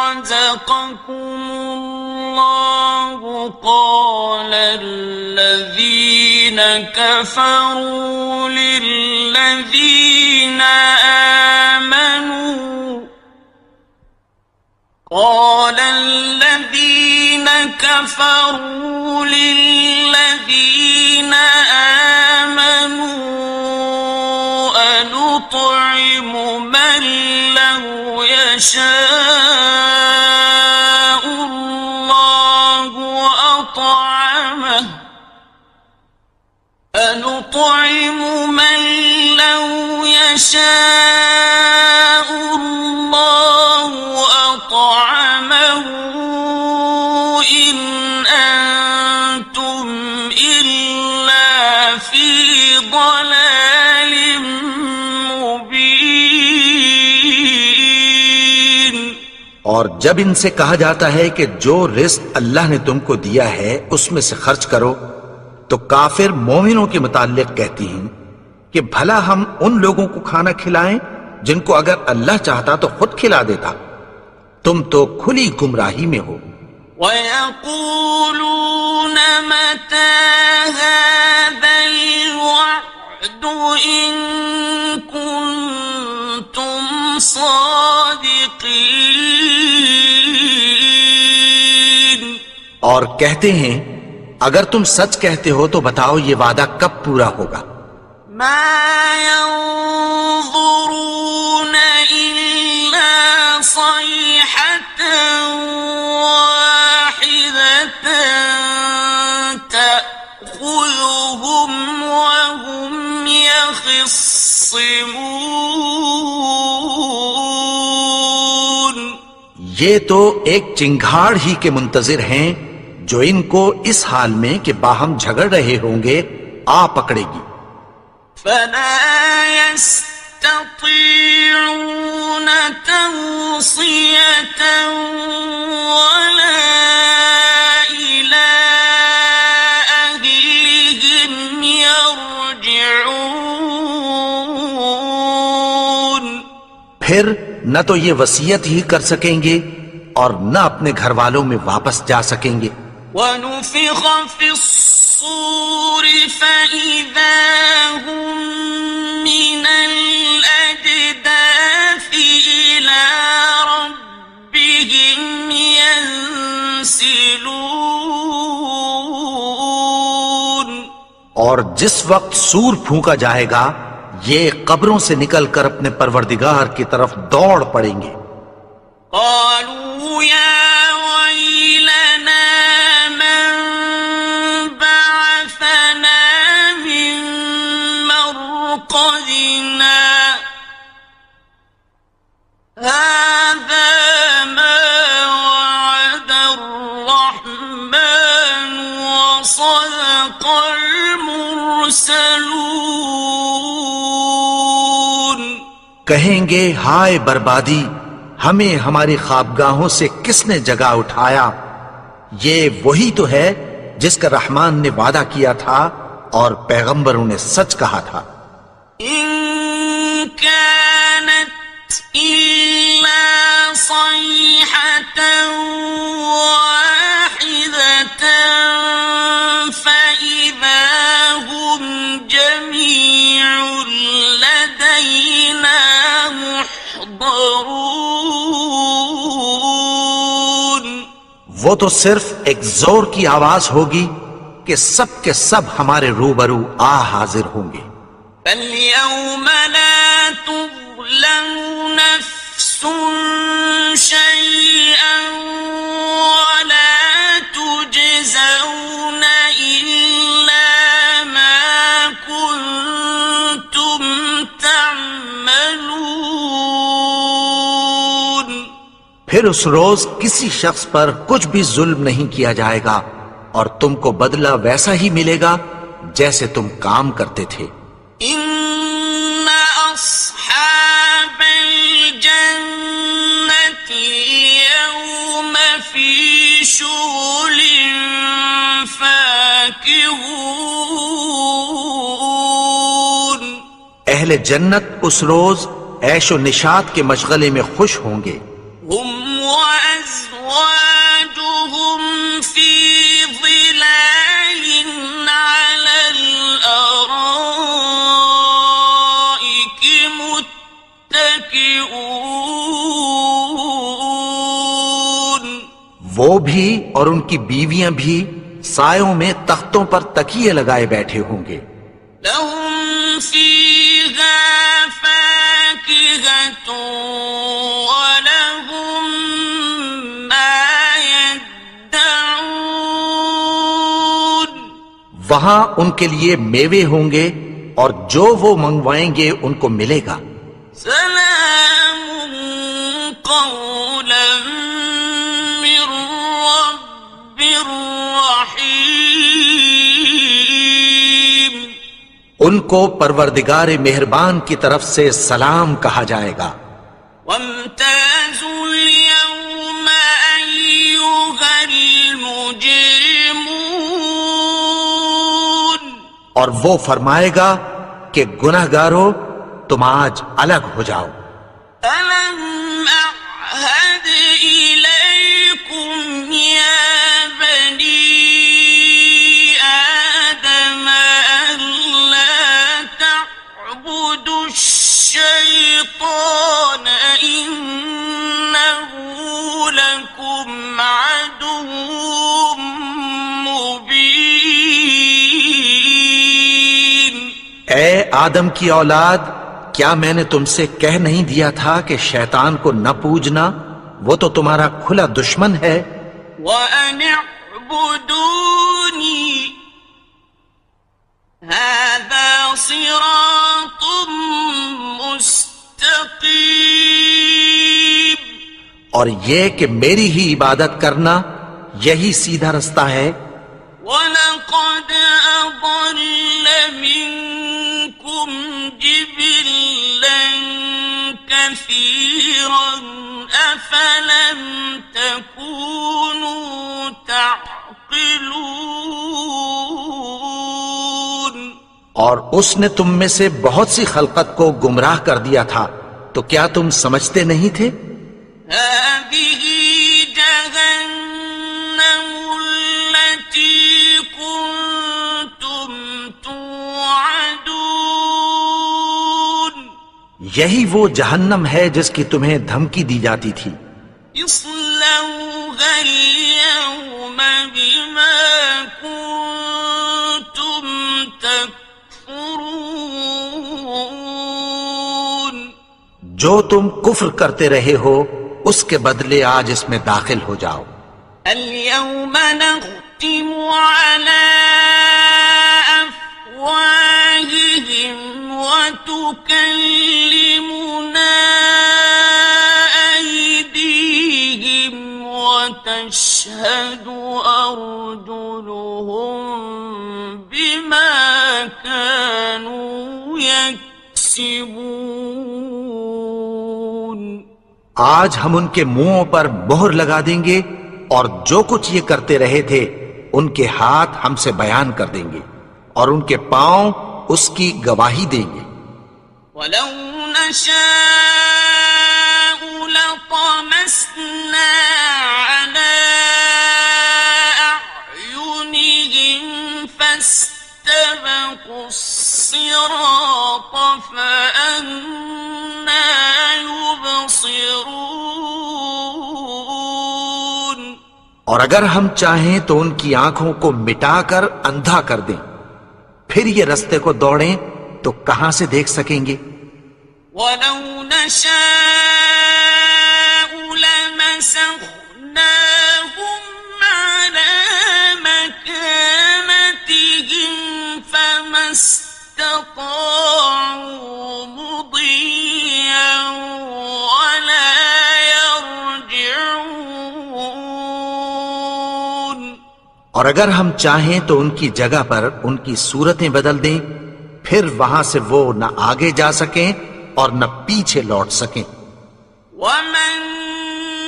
رَزَقَكُمُ اللَّهُ قَالَ الَّذِينَ كَفَرُوا لِلَّذِينَ آمنوا أنطعم من لو يشاء الله أطعمه أنطعم من لو يشاء الله أطعمه إن أنتم إلا في ضلال مبين. اور جب ان سے کہا جاتا ہے کہ جو رزق اللہ نے تم کو دیا ہے اس میں سے خرچ کرو، تو کافر مومنوں کے متعلق کہتی ہیں کہ بھلا ہم ان لوگوں کو کھانا کھلائیں جن کو اگر اللہ چاہتا تو خود کھلا دیتا، تم تو کھلی گمراہی میں ہو۔ وَيَقُولُونَ مَتَى هَذَا الْوَعْدُ إِن كُنتُمْ صَادِقِينَ، اور کہتے ہیں اگر تم سچ کہتے ہو تو بتاؤ یہ وعدہ کب پورا ہوگا۔ مَا يَنظُرُونَ إِلَّا صَيْحَةً وَاحِدَةً تَأْخُذُهُمْ وَهُمْ يَخِصِّمُونَ، یہ تو ایک چنگھاڑ ہی کے منتظر ہیں جو ان کو اس حال میں کہ باہم جھگڑ رہے ہوں گے آ پکڑے گی۔ فَلَا يَسْتَطِيعُونَ تَوْصِيَةً وَلَا إِلَىٰ أَهْلِهِمْ يَرْجِعُونَ، پھر نہ تو یہ وصیت ہی کر سکیں گے اور نہ اپنے گھر والوں میں واپس جا سکیں گے۔ وَنُفِخَ فِي الصُّورِ فَإِذَا هُم مِّنَ الْأَجْدَاثِ إِلَىٰ رَبِّهِمْ يَنسِلُونَ، اور جس وقت سور پھونکا جائے گا یہ قبروں سے نکل کر اپنے پروردگار کی طرف دوڑ پڑیں گے۔ قالوا يا ويلنا من بعثنا من مرقدنا هذا ما وعد الرحمن وصدق المرسلون، کہیں گے ہائے بربادی، ہمیں ہماری خوابگاہوں سے کس نے جگا اٹھایا، یہ وہی تو ہے جس کا رحمان نے وعدہ کیا تھا اور پیغمبروں نے سچ کہا تھا۔ إن كانت إلا صيحة واحدة فإذا هم جميع لدينا محضرون، وہ تو صرف ایک زور کی آواز ہوگی کہ سب کے سب ہمارے روبرو آ حاضر ہوں گے۔ فَالْيَوْمَ لَا تُظْلَمُ نَفْسٌ شَيْئًا وَلَا تُجْزَوْنَ إِلَّا مَا كُنتُمْ تَعْمَلُونَ، پھر اس روز کسی شخص پر کچھ بھی ظلم نہیں کیا جائے گا اور تم کو بدلہ ویسا ہی ملے گا جیسے تم کام کرتے تھے۔ إِنَّ أَصْحَابَ الْجَنَّةِ الْيَوْمَ فِي شُغُلٍ فَاكِهُونَ، اہل جنت اس روز عیش و نشاط کے مشغلے میں خوش ہوں گے۔ هُمْ وَأَزْوَاجُهُمْ فِي ظِلَالٍ عَلَى الْأَرَائِكِ مُتَّكِئُونَ، وہ بھی اور ان کی بیویاں بھی سایوں میں تختوں پر تکیے لگائے بیٹھے ہوں گے۔ لَهُمْ فِيهَا فَاكِهَةٌ وَلَهُمْ مَا يَدَّعُونَ، وہاں ان کے لیے میوے ہوں گے اور جو وہ منگوائیں گے ان کو ملے گا۔ سلام قولا من رب رحیم، ان کو پروردگار مہربان کی طرف سے سلام کہا جائے گا۔ وامتازوا اليوم مجرمون اور وہ فرمائے گا کہ گنہگارو تم آج الگ ہو جاؤ. ألم أعهد إليكم يا بني آدم ألا تعبدوا الشيطان إنه لكم عدو مبين. اے آدم کی اولاد، کیا میں نے تم سے کہہ نہیں دیا تھا کہ شیطان کو نہ پوجنا، وہ تو تمہارا کھلا دشمن ہے. وَأَنِ اعْبُدُونِي هَذَا صِرَاطٌ مُسْتَقِيمٌ. اور یہ کہ میری ہی عبادت کرنا یہی سیدھا رستہ ہے. وَلَقَدْ أَضَلَّ مِنكُمْ جِبِلًّا كَثِيرًا أَفَلَمْ تَكُونُوا تَعْقِلُونَ. اور اس نے تم میں سے بہت سی خلقت کو گمراہ کر دیا تھا، تو کیا تم سمجھتے نہیں تھے؟ هذه جهنم التي كنتم توعدون. یہی وہ جہنم ہے جس کی تمہیں دھمکی دی جاتی تھی. اصلوها اليوم بما كنتم تكفرون. جو تم کفر کرتے رہے ہو اس کے بدلے آج اس میں داخل ہو جاؤ. اليوم نختم على أفواههم وتكلمنا أيديهم وتشهد أرجلهم بما كانوا يكسبون. آج ہم ان کے منہوں پر مہر لگا دیں گے اور جو کچھ یہ کرتے رہے تھے ان کے ہاتھ ہم سے بیان کر دیں گے اور ان کے پاؤں اس کی گواہی دیں گے. وَلَوْ نَشَاءُ لَطَمَسْنَا عَلَىٰ أَعْيُنِهِمْ فَاسْتَبَقُوا الصِّرَاطَ فَأَنَّىٰ يُبْصِرُونَ. اور اگر ہم چاہیں تو ان کی آنکھوں کو مٹا کر اندھا کر دیں، پھر یہ رستے کو دوڑیں تو کہاں سے دیکھ سکیں گے؟ وَلَوْ نَشَاءُ لَمَسَخْنَاهُمْ عَلَىٰ مَكَانَتِهِمْ فَمَا اسْتَطَاعُوا مُضِيًّا وَلَا يَرْجِعُونَ. اور اگر ہم چاہیں تو ان کی جگہ پر ان کی صورتیں بدل دیں، پھر وہاں سے وہ نہ آگے جا سکیں اور نہ پیچھے لوٹ سکیں. وَمَن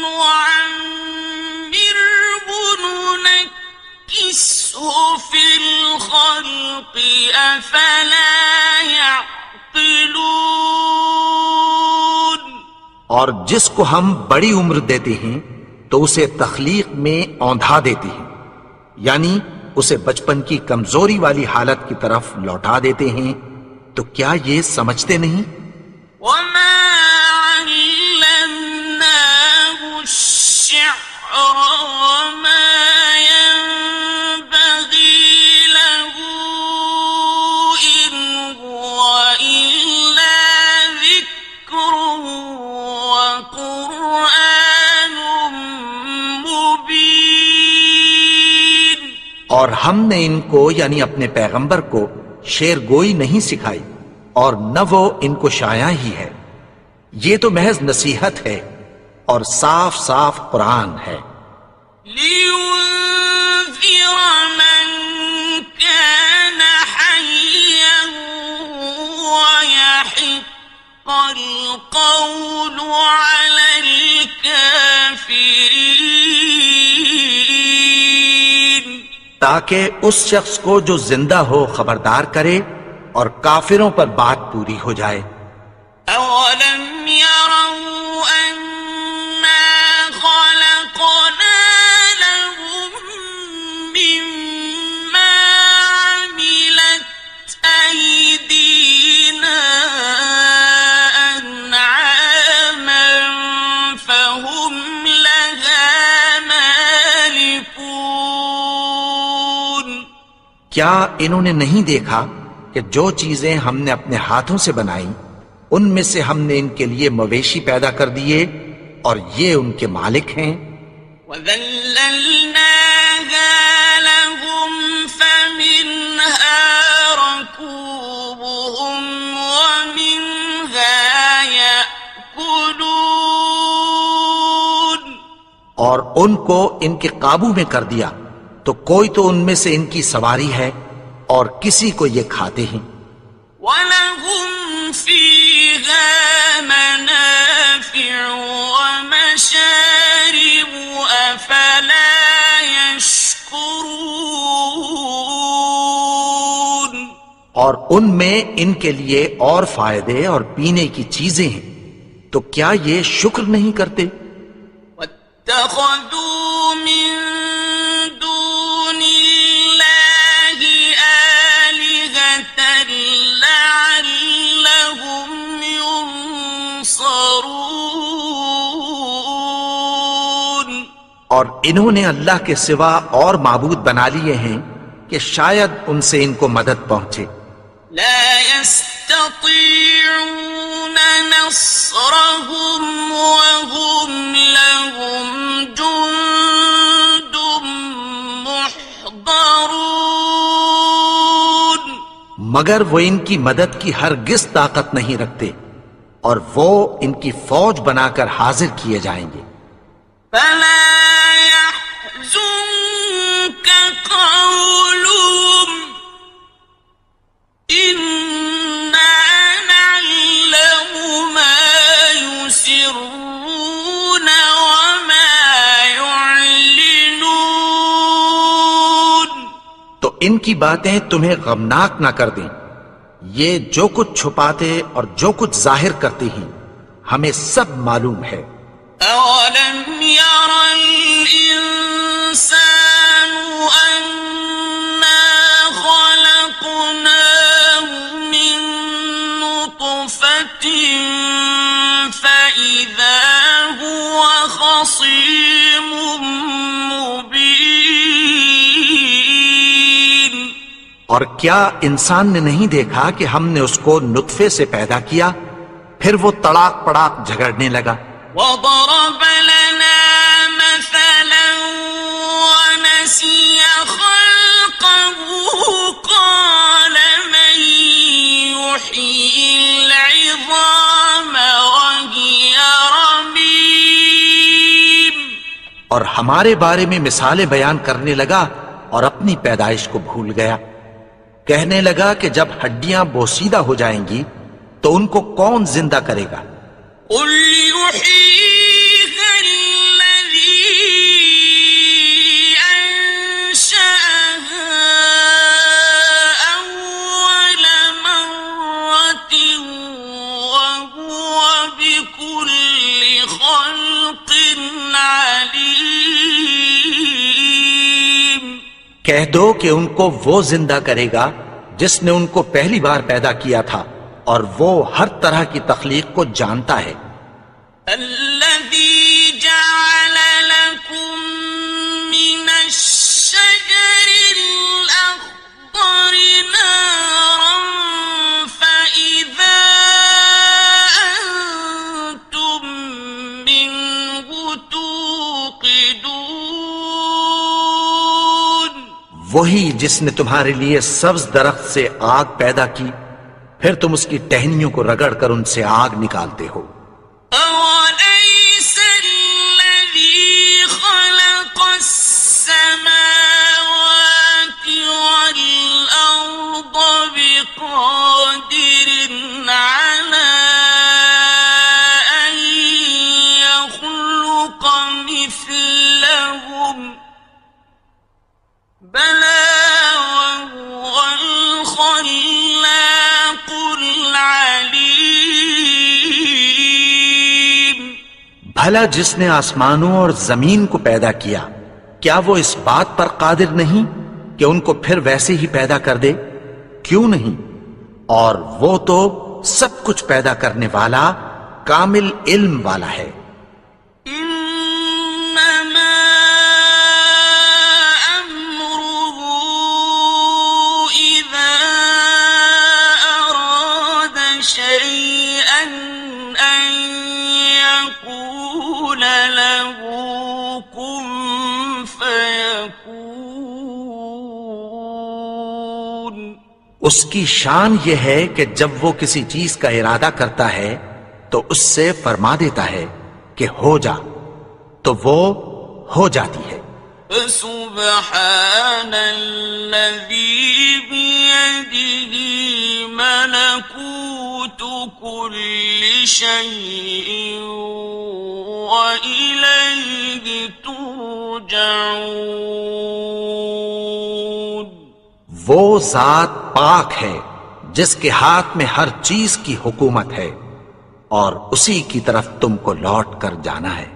نُّعَمِّرْهُ نُنَكِّسْهُ فِي الْخَلْقِ أَفَلَا يَعْقِلُونَ. اور جس کو ہم بڑی عمر دیتے ہیں تو اسے تخلیق میں اوندھا دیتے ہیں، یعنی اسے بچپن کی کمزوری والی حالت کی طرف لوٹا دیتے ہیں. تو کیا یہ سمجھتے نہیں؟ وَمَا عَلَّمْنَاهُ الشِّعْرَ وَمَا يَنبَغِي لَهُ إِنْ هُوَ إِلَّا ذِكْرٌ وَقُرْآنٌ مُبِينٌ. اور ہم نے ان کو یعنی اپنے پیغمبر کو شعر گوئی نہیں سکھائی اور نہ وہ ان کو شایع ہی ہے. یہ تو محض نصیحت ہے اور صاف صاف قرآن ہے. لِيُنذِرَ مَن كَانَ حَيًّا وَيَحِقَّ الْقَوْلُ عَلَى الْكَافِرِينَ. تاکہ اس شخص کو جو زندہ ہو خبردار کرے اور کافروں پر بات پوری ہو جائے۔ أولم يروا أنا خلقنا لهم مما عملت أيدينا أنعاما فهم لها مالكون کیا انہوں نے نہیں دیکھا کہ جو چیزیں ہم نے اپنے ہاتھوں سے بنائیں ان میں سے ہم نے ان کے لیے مویشی پیدا کر دیے اور یہ ان کے مالک ہیں؟ وَذَلَّلْنَاهَا لَهُمْ فَمِنْهَا رَكُوبُهُمْ وَمِنْهَا يَأْكُلُونَ اور ان کو ان کے قابو میں کر دیا تو کوئی تو ان میں سے ان کی سواری ہے اور کسی کو یہ کھاتے ہیں۔ وَلَهُمْ فِيهَا مَنَافِعُ وَمَشَارِبُ أَفَلَا يَشْكُرُونَ اور ان میں ان کے لیے اور فائدے اور پینے کی چیزیں ہیں، تو کیا یہ شکر نہیں کرتے؟ وَاتَّخَذُوا مِن دُونِ اللَّهِ آلِهَةً لَعَلَّهُمْ يُنصَرُونَ اور انہوں نے اللہ کے سوا اور معبود بنا لیے ہیں کہ شاید ان سے ان کو مدد پہنچے۔ لا يستطيعون نصرهم وهم لهم جند محضرون مگر وہ ان کی مدد کی ہرگز طاقت نہیں رکھتے اور وہ ان کی فوج بنا کر حاضر کیے جائیں گے۔ فلا يحزنك قولهم إنا نعلم ما يسرون وما يعلنون تو ان کی باتیں تمہیں غمناک نہ کر دیں، یہ جو کچھ چھپاتے اور جو کچھ ظاہر کرتے ہیں ہمیں سب معلوم ہے۔ أولم ير الإنسان أنا خلقناه من نطفة فإذا هو خصيم مبين اور کیا انسان نے نہیں دیکھا کہ ہم نے اس کو نطفے سے پیدا کیا پھر وہ تڑاک پڑاک جھگڑنے لگا۔ وضرب لنا مثلا ونسي خلقه قال من يحيي العظام وهي رميم اور ہمارے بارے میں مثالیں بیان کرنے لگا اور اپنی پیدائش کو بھول گیا۔ کہنے لگا کہ جب ہڈیاں بوسیدہ ہو جائیں گی تو ان کو کون زندہ کرے گا؟ قل يحييها الذي أنشأها أول مرة وهو بكل خلق عليم کہہ دو کہ ان کو وہ زندہ کرے گا جس نے ان کو پہلی بار پیدا کیا تھا اور وہ ہر طرح کی تخلیق کو جانتا ہے۔ الذي جعل لكم من الشجر الأخضر نارا فإذا أنتم منه توقدون وہی جس نے تمہارے لیے سبز درخت سے آگ پیدا کی پھر تم اس کی ٹہنیوں کو رگڑ کر ان سے آگ نکالتے ہو۔ أوليس الذي خلق السماوات والأرض بقادر على أن يخلق مثلهم بلى بھلا جس نے آسمانوں اور زمین کو پیدا کیا کیا وہ اس بات پر قادر نہیں کہ ان کو پھر ویسے ہی پیدا کر دے؟ کیوں نہیں؟ اور وہ تو سب کچھ پیدا کرنے والا کامل علم والا ہے۔ إنما أمره إذا أراد شيئا أن يقول له كن فيكون۔ اس کی شان یہ ہے کہ جب وہ کسی چیز کا ارادہ کرتا ہے تو اس سے فرما دیتا ہے کہ ہو جا، تو وہ ہو جاتی ہے۔ فسبحان الذي بيده ملكوت كل شيء وإليه ترجعون۔ وہ ذات پاک ہے جس کے ہاتھ میں ہر چیز کی حکومت ہے اور اسی کی طرف تم کو لوٹ کر جانا ہے۔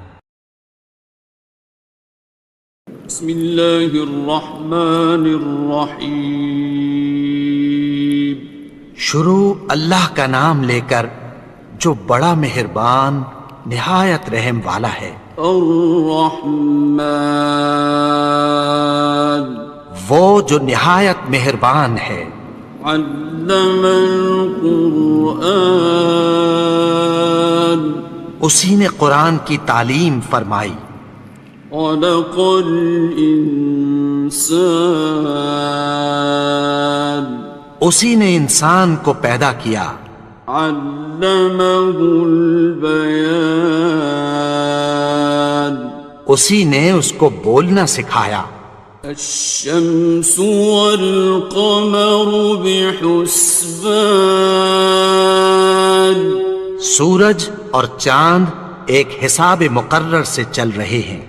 بسم اللہ الرحمن الرحیم۔ شروع اللہ کا نام لے کر جو بڑا مہربان نہایت رحم والا ہے۔ الرحمن، وہ جو نہایت مہربان ہے۔ علم القرآن، اسی نے قرآن کی تعلیم فرمائی۔ خلق الانسان، اسی نے انسان کو پیدا کیا۔ علمہ البیان، اسی نے اس کو بولنا سکھایا۔ الشمس والقمر بحسبان، سورج اور چاند ایک حساب مقرر سے چل رہے ہیں۔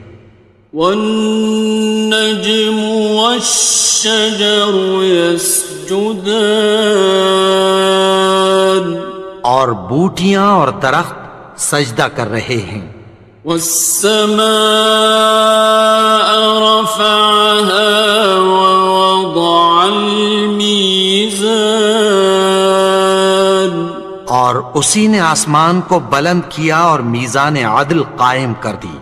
والنجم والشجر يسجدان، اور بوٹیاں اور درخت سجدہ کر رہے ہیں۔ والسماء رفعها ووضع الميزان، اور اسی نے آسمان کو بلند کیا اور میزان عدل قائم کر دی۔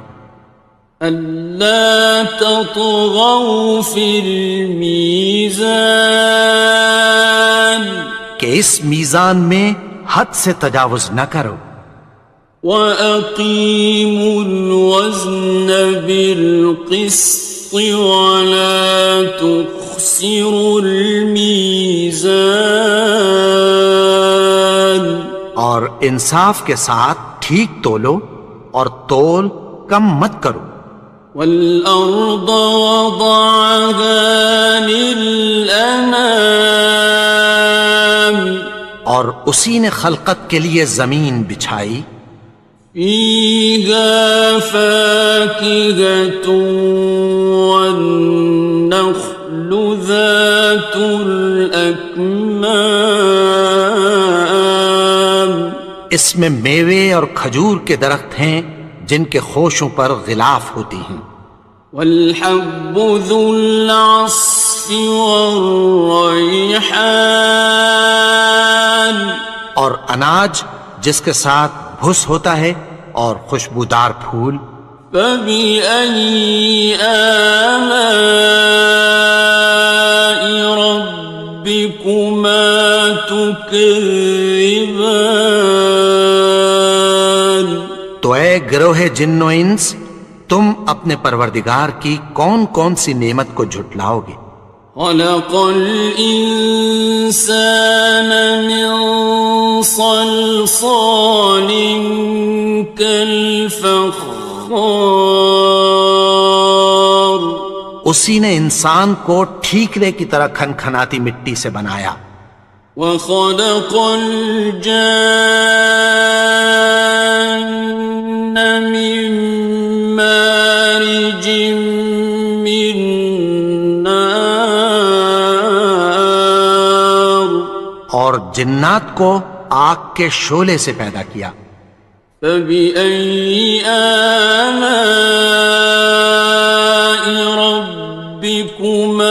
ألا تطغوا في الميزان، کہ اس میزان میں حد سے تجاوز نہ کرو۔ وَأَقِيمُوا الْوَزْنَ بِالْقِسْطِ وَلَا تُخْسِرُوا الْمِيزَانَ، اور انصاف کے ساتھ ٹھیک تولو اور تول کم مت کرو۔ وَالْأَرْضَ وَضَعَهَا لِلْأَنَامِ، اور اسی نے خلقت کے لیے زمین بچھائی۔ فِيهَا فَاكِهَةٌ وَالنَّخْلُ ذَاتُ الْأَكْمَامِ، اس میں میوے اور کھجور کے درخت ہیں جن کے خوشوں پر غلاف ہوتی ہیں۔ وَالْحَبُّ ذُو الْعَصْفِ وَالرَّيْحَانِ، اور اناج جس کے ساتھ بھس ہوتا ہے اور خوشبودار پھول۔ فَبِأَيِّ آلَاءِ رَبِّكُمَا تُكَذِّبَانِ، تو اے گروہ جن و انس، تم اپنے پروردگار کی کون کون سی نعمت کو جھٹلاؤ گے؟ خَلَقَ الْإِنسَانَ مِنْ صَلْصَالٍ كَالْفَخَّارِ، اسی نے انسان کو ٹھیکرے کی طرح کھنکھناتی مٹی سے بنایا۔ وَخَلَقَ الْجَانَّ مِن مَّارِجٍ مِّن نَّارٍ، اور جنات کو آگ کے شعلے سے پیدا کیا۔ فبأي آلاء ربكما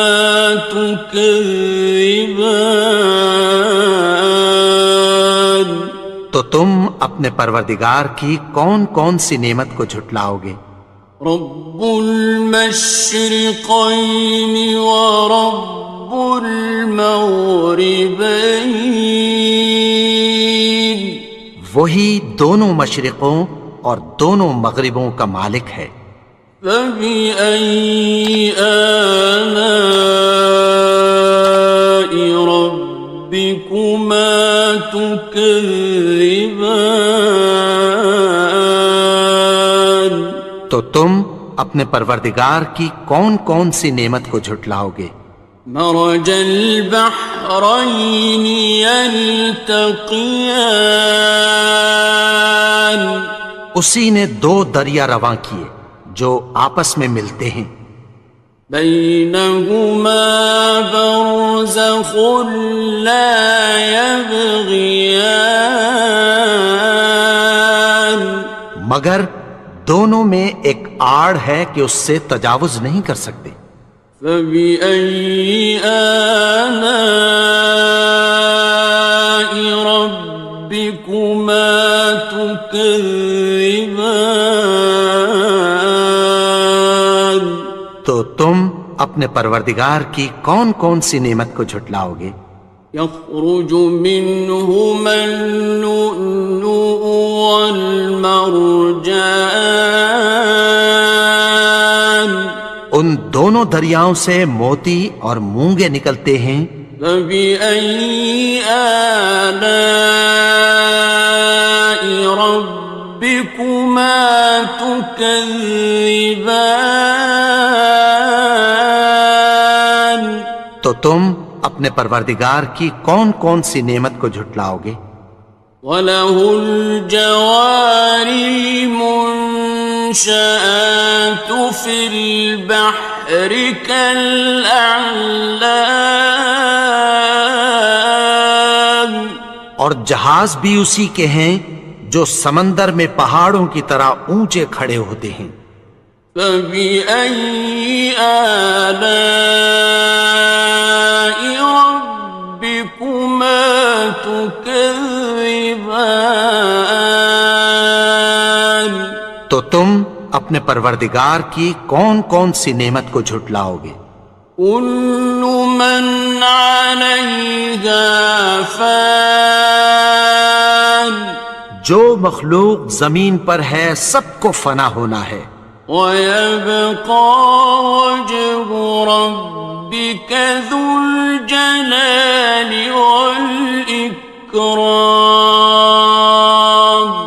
تكذبان؟ تو تم اپنے پروردگار کی کون کون سی نعمت کو جھٹلاؤ گے؟ رب المشرقين ورب المغربين، وہی دونوں مشرقوں اور دونوں مغربوں کا مالک ہے۔ فبأي آلاء ربكما تكذبان؟ تو تم اپنے پروردگار کی کون کون سی نعمت کو جھٹلاؤ گے؟ مرج البحرين يلتقيان، اسی نے دو دریا رواں کیے جو آپس میں ملتے ہیں، بينهما برزخ لا يبغيان، مگر دونوں میں ایک آڑ ہے کہ اس سے تجاوز نہیں کر سکتے۔ فبأي آلاء ربكما تكذبان؟ تو تم اپنے پروردگار کی کون کون سی نعمت کو جھٹلاؤ گے؟ يخرج منهما اللؤلؤ والمرجان، ان دونوں دریاؤں سے موتی اور مونگے نکلتے ہیں۔ فبأي آلاء ربكما تكذبان؟ تو تم اپنے پروردگار کی کون کون سی نعمت کو جھٹلاؤ گے؟ وَلَهُ الْجَوَارِ الْمُنشَآتُ فِي الْبَحْرِ كَالْأَعْلَامِ، اور جہاز بھی اسی کے ہیں جو سمندر میں پہاڑوں کی طرح اونچے کھڑے ہوتے ہیں۔ فبأي آلاء ربكما تكذبان؟ تو تم اپنے پروردگار کی کون کون سی نعمت کو جھٹلاؤ گے؟ كل من عليها فان، جو مخلوق زمین پر ہے سب کو فنا ہونا ہے، ويبقى وجه ربك ذو الجلال والإكرام،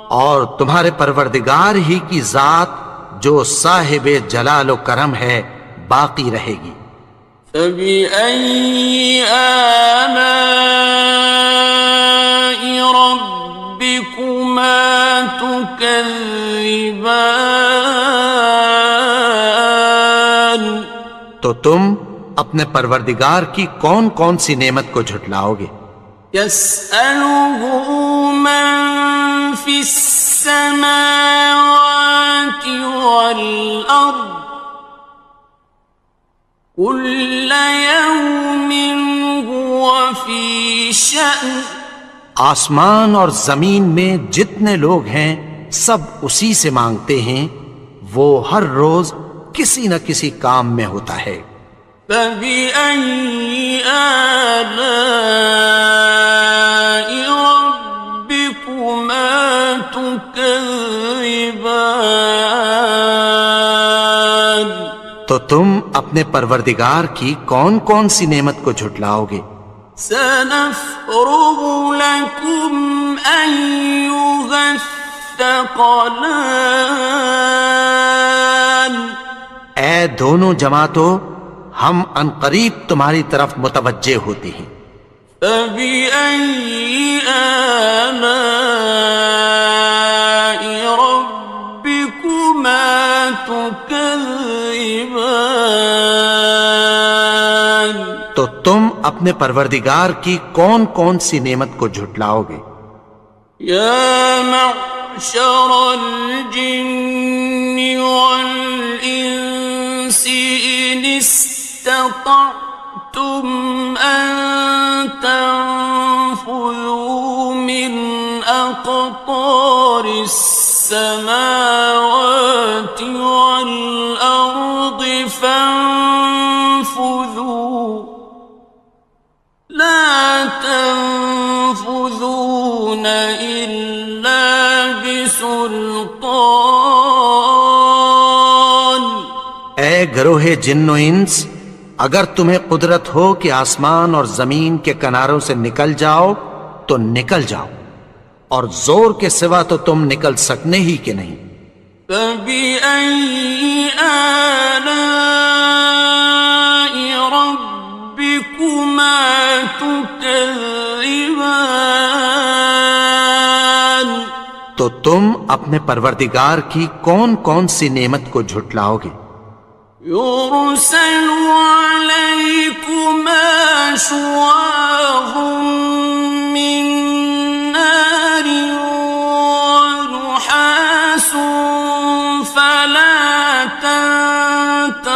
اور تمہارے پروردگار ہی کی ذات جو صاحب جلال و کرم ہے باقی رہے گی۔ فبأي آلاء ربكما تكذبان؟ تو تم اپنے پروردگار کی کون کون سی نعمت کو جھٹلاؤ گے؟ يسأله من في السماوات والأرض كل يوم هو في شأن، آسمان اور زمین میں جتنے لوگ ہیں سب اسی سے مانگتے ہیں، وہ ہر روز کسی نہ کسی کام میں ہوتا ہے۔ فبأي آلاء ربكما تكذبان؟ تو تم اپنے پروردگار کی کون کون سی نعمت کو جھٹلاؤ گے؟ سنفرغ لكم أيها الثقلان، اے دونوں جماعتوں، ہم عنقریب تمہاری طرف متوجہ ہوتے ہیں۔ فبأي آلاء ربكما تكذبان؟ تو تم اپنے پروردگار کی کون کون سی نعمت کو جھٹلاؤ گے؟ يا معشر معشر الجن والإنس إن استطعتم أن تنفذوا من أقطار السماوات والأرض فانفذوا لا تنفذون إلا بسلطان. اے گروہ جن و انس، اگر تمہیں قدرت ہو کہ آسمان اور زمین کے کناروں سے نکل جاؤ تو نکل جاؤ، اور زور کے سوا تو تم نکل سکنے ہی کہ نہیں. فَبِأَيِّ آلَاءِ رَبِّكُمَا تُكَذِّبَانِ. تو تم اپنے پروردگار کی کون کون سی نعمت کو جھٹلاؤ گے؟ يُرْسَلُ عَلَيْكُمَا شُوَاظٌ مِّن نَّارٍ وَنُحَاسٌ فَلَا تَنتَصِرَانِ.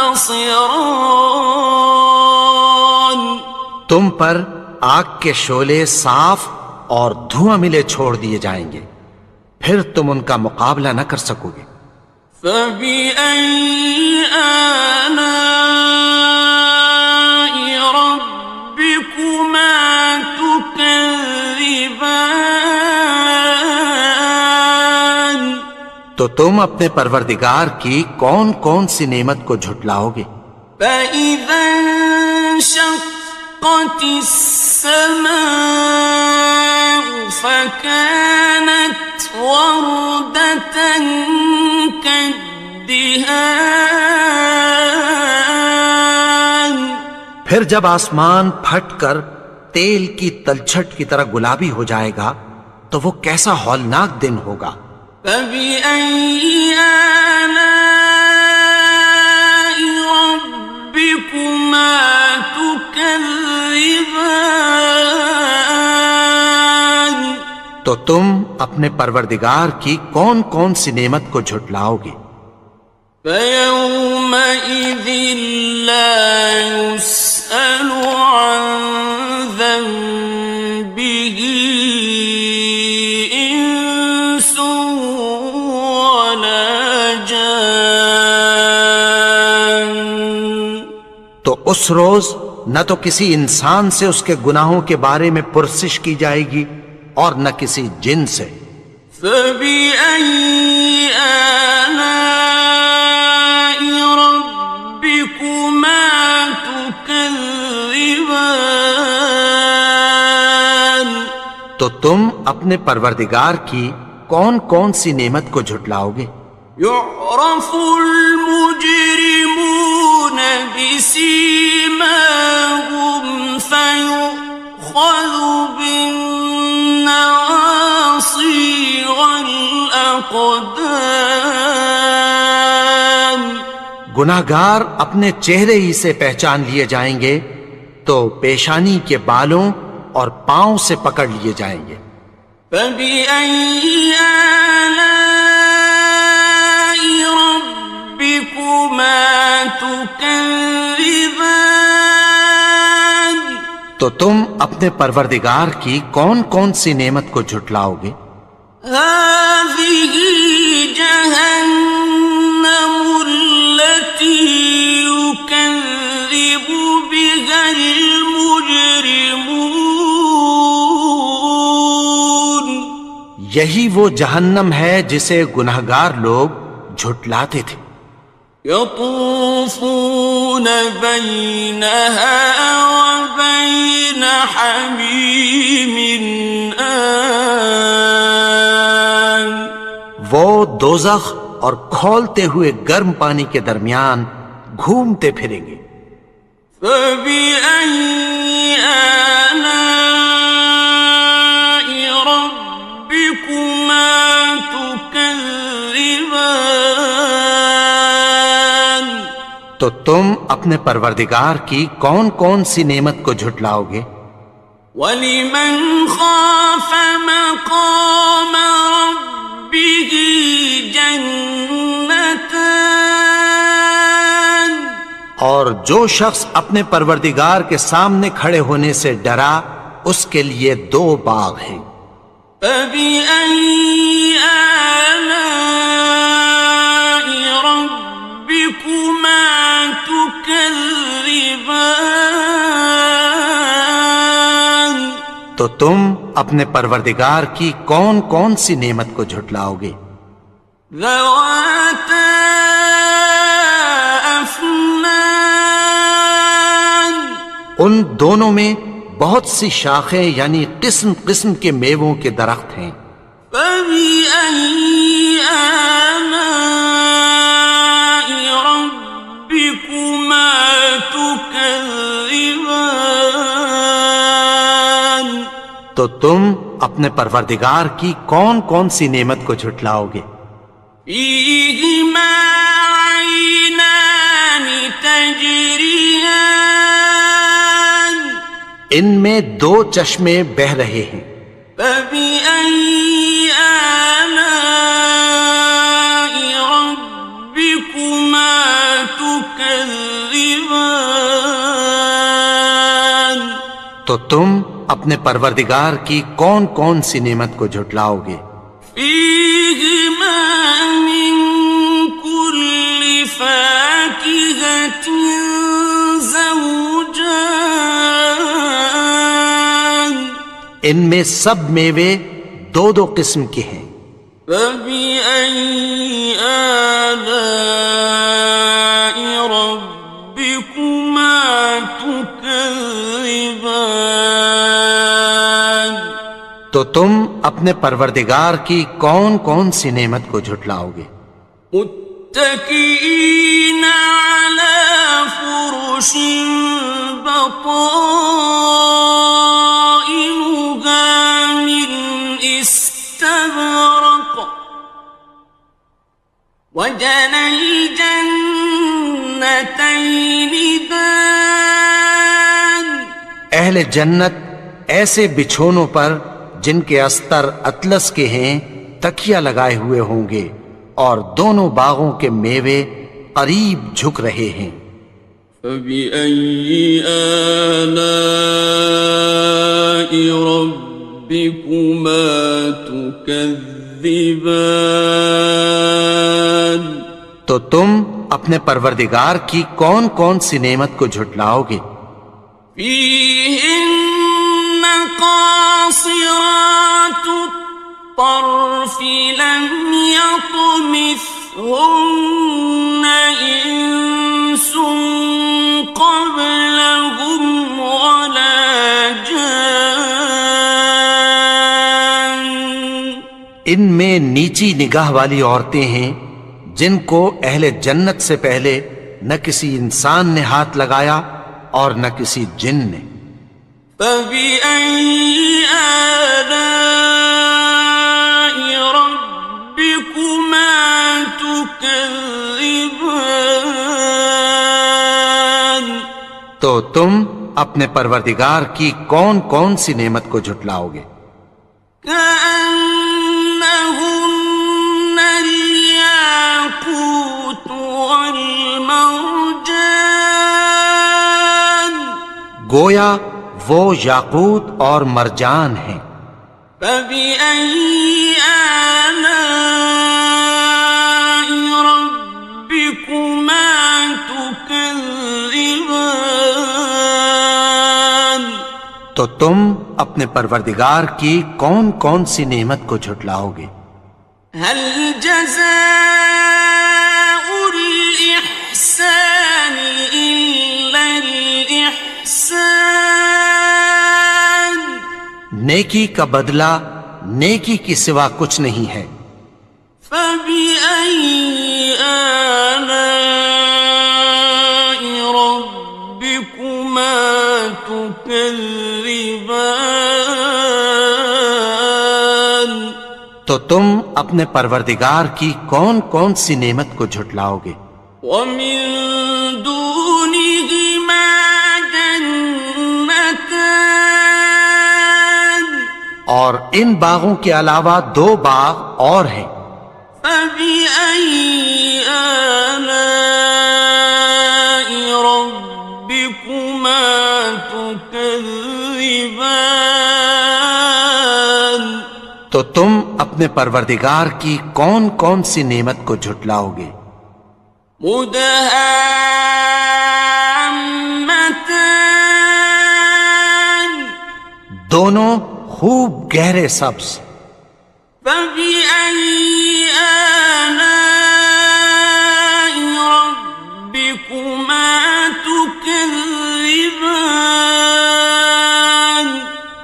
تم پر آگ کے شعلے صاف اور دھواں ملے چھوڑ دیے جائیں گے، پھر تم ان کا مقابلہ نہ کر سکو گے. فَبِأَيِّ آلَاءِ رَبِّكُمَا تُكَذِّبَانِ. تو تم اپنے پروردگار کی کون کون سی نعمت کو جھٹلاؤ گے؟ فَإِذَا انشَقَّتِ السَّمَاءُ فَكَانَتْ وَرْدَةً كَالدِّهَانِ. پھر جب آسمان پھٹ کر تیل کی تلچھٹ کی طرح گلابی ہو جائے گا تو وہ کیسا ہولناک دن ہوگا. فَبِأَيِّ آلَاءِ رَبِّكُمَا تُكَذِّبَانِ. تو تم اپنے پروردگار کی کون کون سی نعمت کو جھٹلاؤ گے؟ فَيَوْمَئِذٍ لَا يُسْأَلُ عَنْ ذَنبِهِ إِنسٌ وَلَا جَانٌ. تو اس روز نہ تو کسی انسان سے اس کے گناہوں کے بارے میں پرسش کی جائے گی اور نہ کسی جن سے. فَبِأَيِّ آلَاءِ رَبِّكُمَا تُكَذِّبَانِ. تو تم اپنے پروردگار کی کون کون سی نعمت کو جھٹلاؤ گے؟ يُعْرَفُ الْمُجْرِمُونَ بِسِيمَاهُمْ فَيُؤْخَذُ بِالنَّوَاصِي وَالْأَقْدَامِ. گناہگار اپنے چہرے ہی سے پہچان لیے جائیں گے تو پیشانی کے بالوں اور پاؤں سے پکڑ لیے جائیں گے. فَبِأَيِّ آلَاءِ رَبِّكُمَا تُكَذِّبَانِ. تو تم اپنے پروردگار کی کون کون سی نعمت کو جھٹلاؤ گے؟ هَٰذِهِ جَهَنَّمُ الَّتِي يُكَذِّبُ بِهَا الْمُجْرِمُونَ. یہی وہ جہنم ہے جسے گناہگار لوگ جھٹلاتے تھے. يَطُوفُونَ بَيْنَهَا وَبَيْنَ حَمِيمٍ آنٍ. وہ دوزخ اور کھولتے ہوئے گرم پانی کے درمیان گھومتے پھریں گے. فَبِأَيِّ آلَاءِ رَبِّكُمَا تُكَذِّبَانِ. تو تم اپنے پروردگار کی کون کون سی نعمت کو جھٹلاؤ گے؟ وَلِمَنْ خَافَ مَقَامَ رَبِّهِ اور جو شخص اپنے پروردگار کے سامنے کھڑے ہونے سے ڈرا اس کے لیے 2 باغ ہیں۔ فَبِأَيِّ آلَاءِ رَبِّكُمَا تُكَذِّبَانِ تو تم اپنے پروردگار کی کون کون سی نعمت کو جھٹلاؤ گے؟ ذَوَاتَا أَفْنَانٍ ان دونوں میں بہت سی شاخیں یعنی قسم قسم کے میووں کے درخت ہیں۔ فَبِأَيِّ آلَاءِ رَبِّكُمَا تُكَذِّبَانِ تو تم اپنے پروردگار کی کون کون سی نعمت کو جھٹلاؤ گے؟ فِيهِمَا عَيْنَانِ تَجْرِيَانِ ان میں 2 چشمے بہہ رہے ہیں۔ فَبِأَيِّ آلَاءِ رَبِّكُمَا تُكَذِّبَانِ تو تم اپنے پروردگار کی کون کون سی نعمت کو جھٹلاؤ گے؟ فِيهِمَا مِن كُلِّ فَاكِهَةٍ زَوْجَانِ ان میں سب میوے 2 قسم کے ہیں۔ فَبِأَيِّ آلَاءِ رَبِّكُمَا تُكَذِّبَانِ تو تم اپنے پروردگار کی کون کون سی نعمت کو جھٹلاؤ گے؟ متكئين على فرش بطائنها من استبرق وجنى الجنتين دان اہل جنت ایسے بچھونوں پر جن کے استر اطلس کے ہیں تکیہ لگائے ہوئے ہوں گے اور دونوں باغوں کے میوے قریب جھک رہے ہیں۔ فَبِأَيِّ آلَاءِ رَبِّكُمَا تُكَذِّبَانِ تو تم اپنے پروردگار کی کون کون سی نعمت کو جھٹلاؤ گے؟ فِيهِنَّ قَاصِرَاتُ الطَّرْفِ لَمْ يَطْمِثْهُنَّ إِنسٌ قَبْلَهُمْ وَلَا جَانٌّ ان میں نیچی نگاہ والی عورتیں ہیں جن کو اہل جنت سے پہلے نہ کسی انسان نے ہاتھ لگایا اور نہ کسی جن نے۔ فَبِأَيِّ آلَاءِ رَبِّكُمَا تُكَذِّبَانِ تو تم اپنے پروردگار کی کون کون سی نعمت کو جھٹلاؤ گے؟ كَأَنَّهُنَّ الْيَاقُوتُ وَالْمَرْجَانُ گویا وہ یاقوت اور مرجان ہیں۔ فَبِأَيِّ آلَاءِ رَبِّكُمَا تُكَذِّبَانِ تو تم اپنے پروردگار کی کون کون سی نعمت کو جھٹلاؤ گے؟ هَلْ جَزَاءُ الْإِحْسَانِ إِلَّا الْإِحْسَانُ نیکی کا بدلہ نیکی کی سوا کچھ نہیں ہے۔ فَبِأَيِّ آلَاءِ رَبِّكُمَا تُكَذِّبَانِ تو تم اپنے پروردگار کی کون کون سی نعمت کو جھٹلاؤ گے؟ وَمِن دُونِهِمَا جَنَّتَانِ اور ان باغوں کے علاوہ 2 باغ اور ہیں۔ فَبِأَيِّ آلَاءِ تكذبان تو تم اپنے پروردگار کی کون کون سی نعمت کو جھٹلاؤ گے؟ مدهامتان دونوں خوب گہرے سبز. فبأي آلاء ربكما تكذبان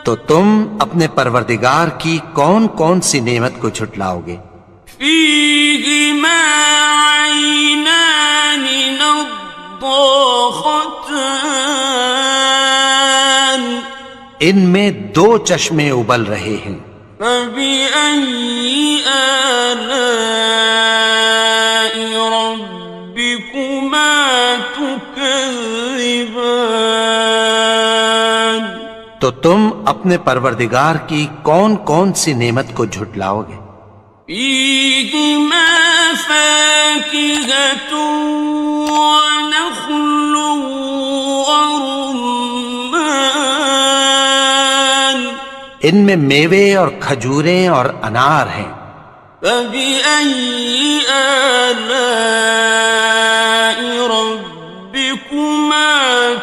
تو تم اپنے پروردگار کی کون کون سی نعمت کو جھٹلاؤ گے؟ فيهما عينان نضاختان ان میں دو چشمے ابل رہے ہیں. فبأي آلاء ربكما تكذبان تو تم اپنے پروردگار کی کون کون سی نعمت کو جھٹلاؤ گے؟ فيهما فاكهة ونخل ورمان ان میں میوے اور کھجوریں اور انار ہیں. فبأي آلاء ربكما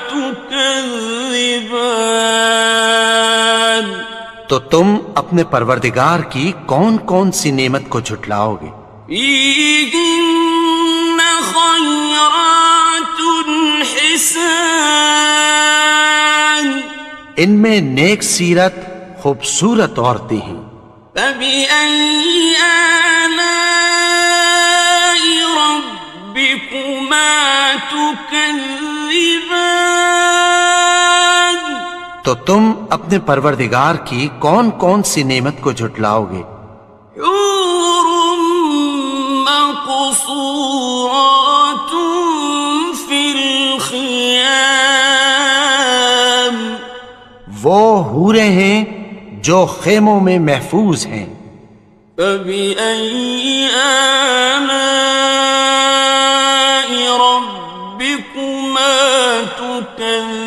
تكذبان تو تم اپنے پروردگار کی کون کون سی نعمت کو جھٹلاؤ گے؟ فيهن خيرات حسان ان میں نیک سیرت خوبصورت عورتیں ہیں. فبأي آلاء ربكما تكذبان تو تم اپنے پروردگار کی کون کون سی نعمت کو جھٹلاؤ گے؟ حور مقصورات في الخيام وہ حوریں ہیں جو خیموں میں محفوظ ہیں. فبأي آلاء ربكما تكذبان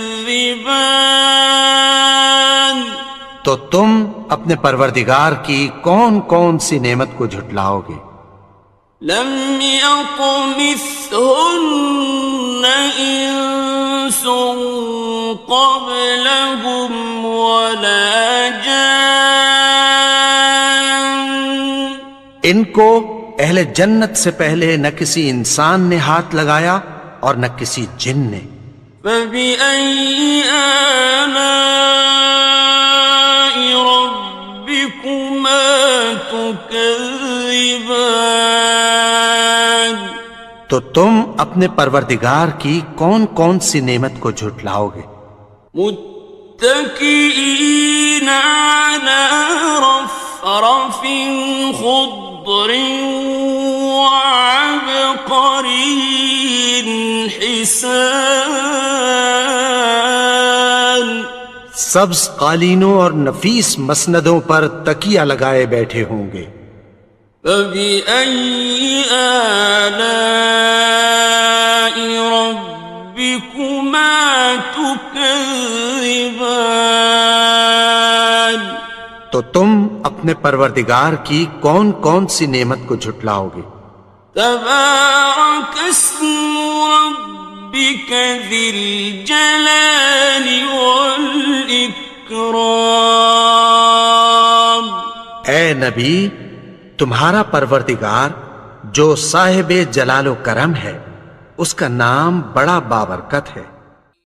تو تم اپنے پروردگار کی کون کون سی نعمت کو جھٹلاؤ گے؟ لم يطمثهن إنس قبلهم ولا جان ان کو اہل جنت سے پہلے نہ کسی انسان نے ہاتھ لگایا اور نہ کسی جن نے. فبأي آلاء ربكما تكذبان تو تم اپنے پروردگار کی کون کون سی نعمت کو جھٹلاؤ گے؟ متكئين على رفرف خضر وعبقري حسان سبز قالینوں اور نفیس مسندوں پر تکیہ لگائے بیٹھے ہوں گے. فبأي آلاء ربكما تكذبان تو تم اپنے پروردگار کی کون کون سی نعمت کو جھٹلاؤ گے؟ تبارك اسم ربك ذي الجلال والإكرام اے نبی، تمہارا پروردگار جو صاحب جلال و کرم ہے، اس کا نام بڑا بابرکت ہے.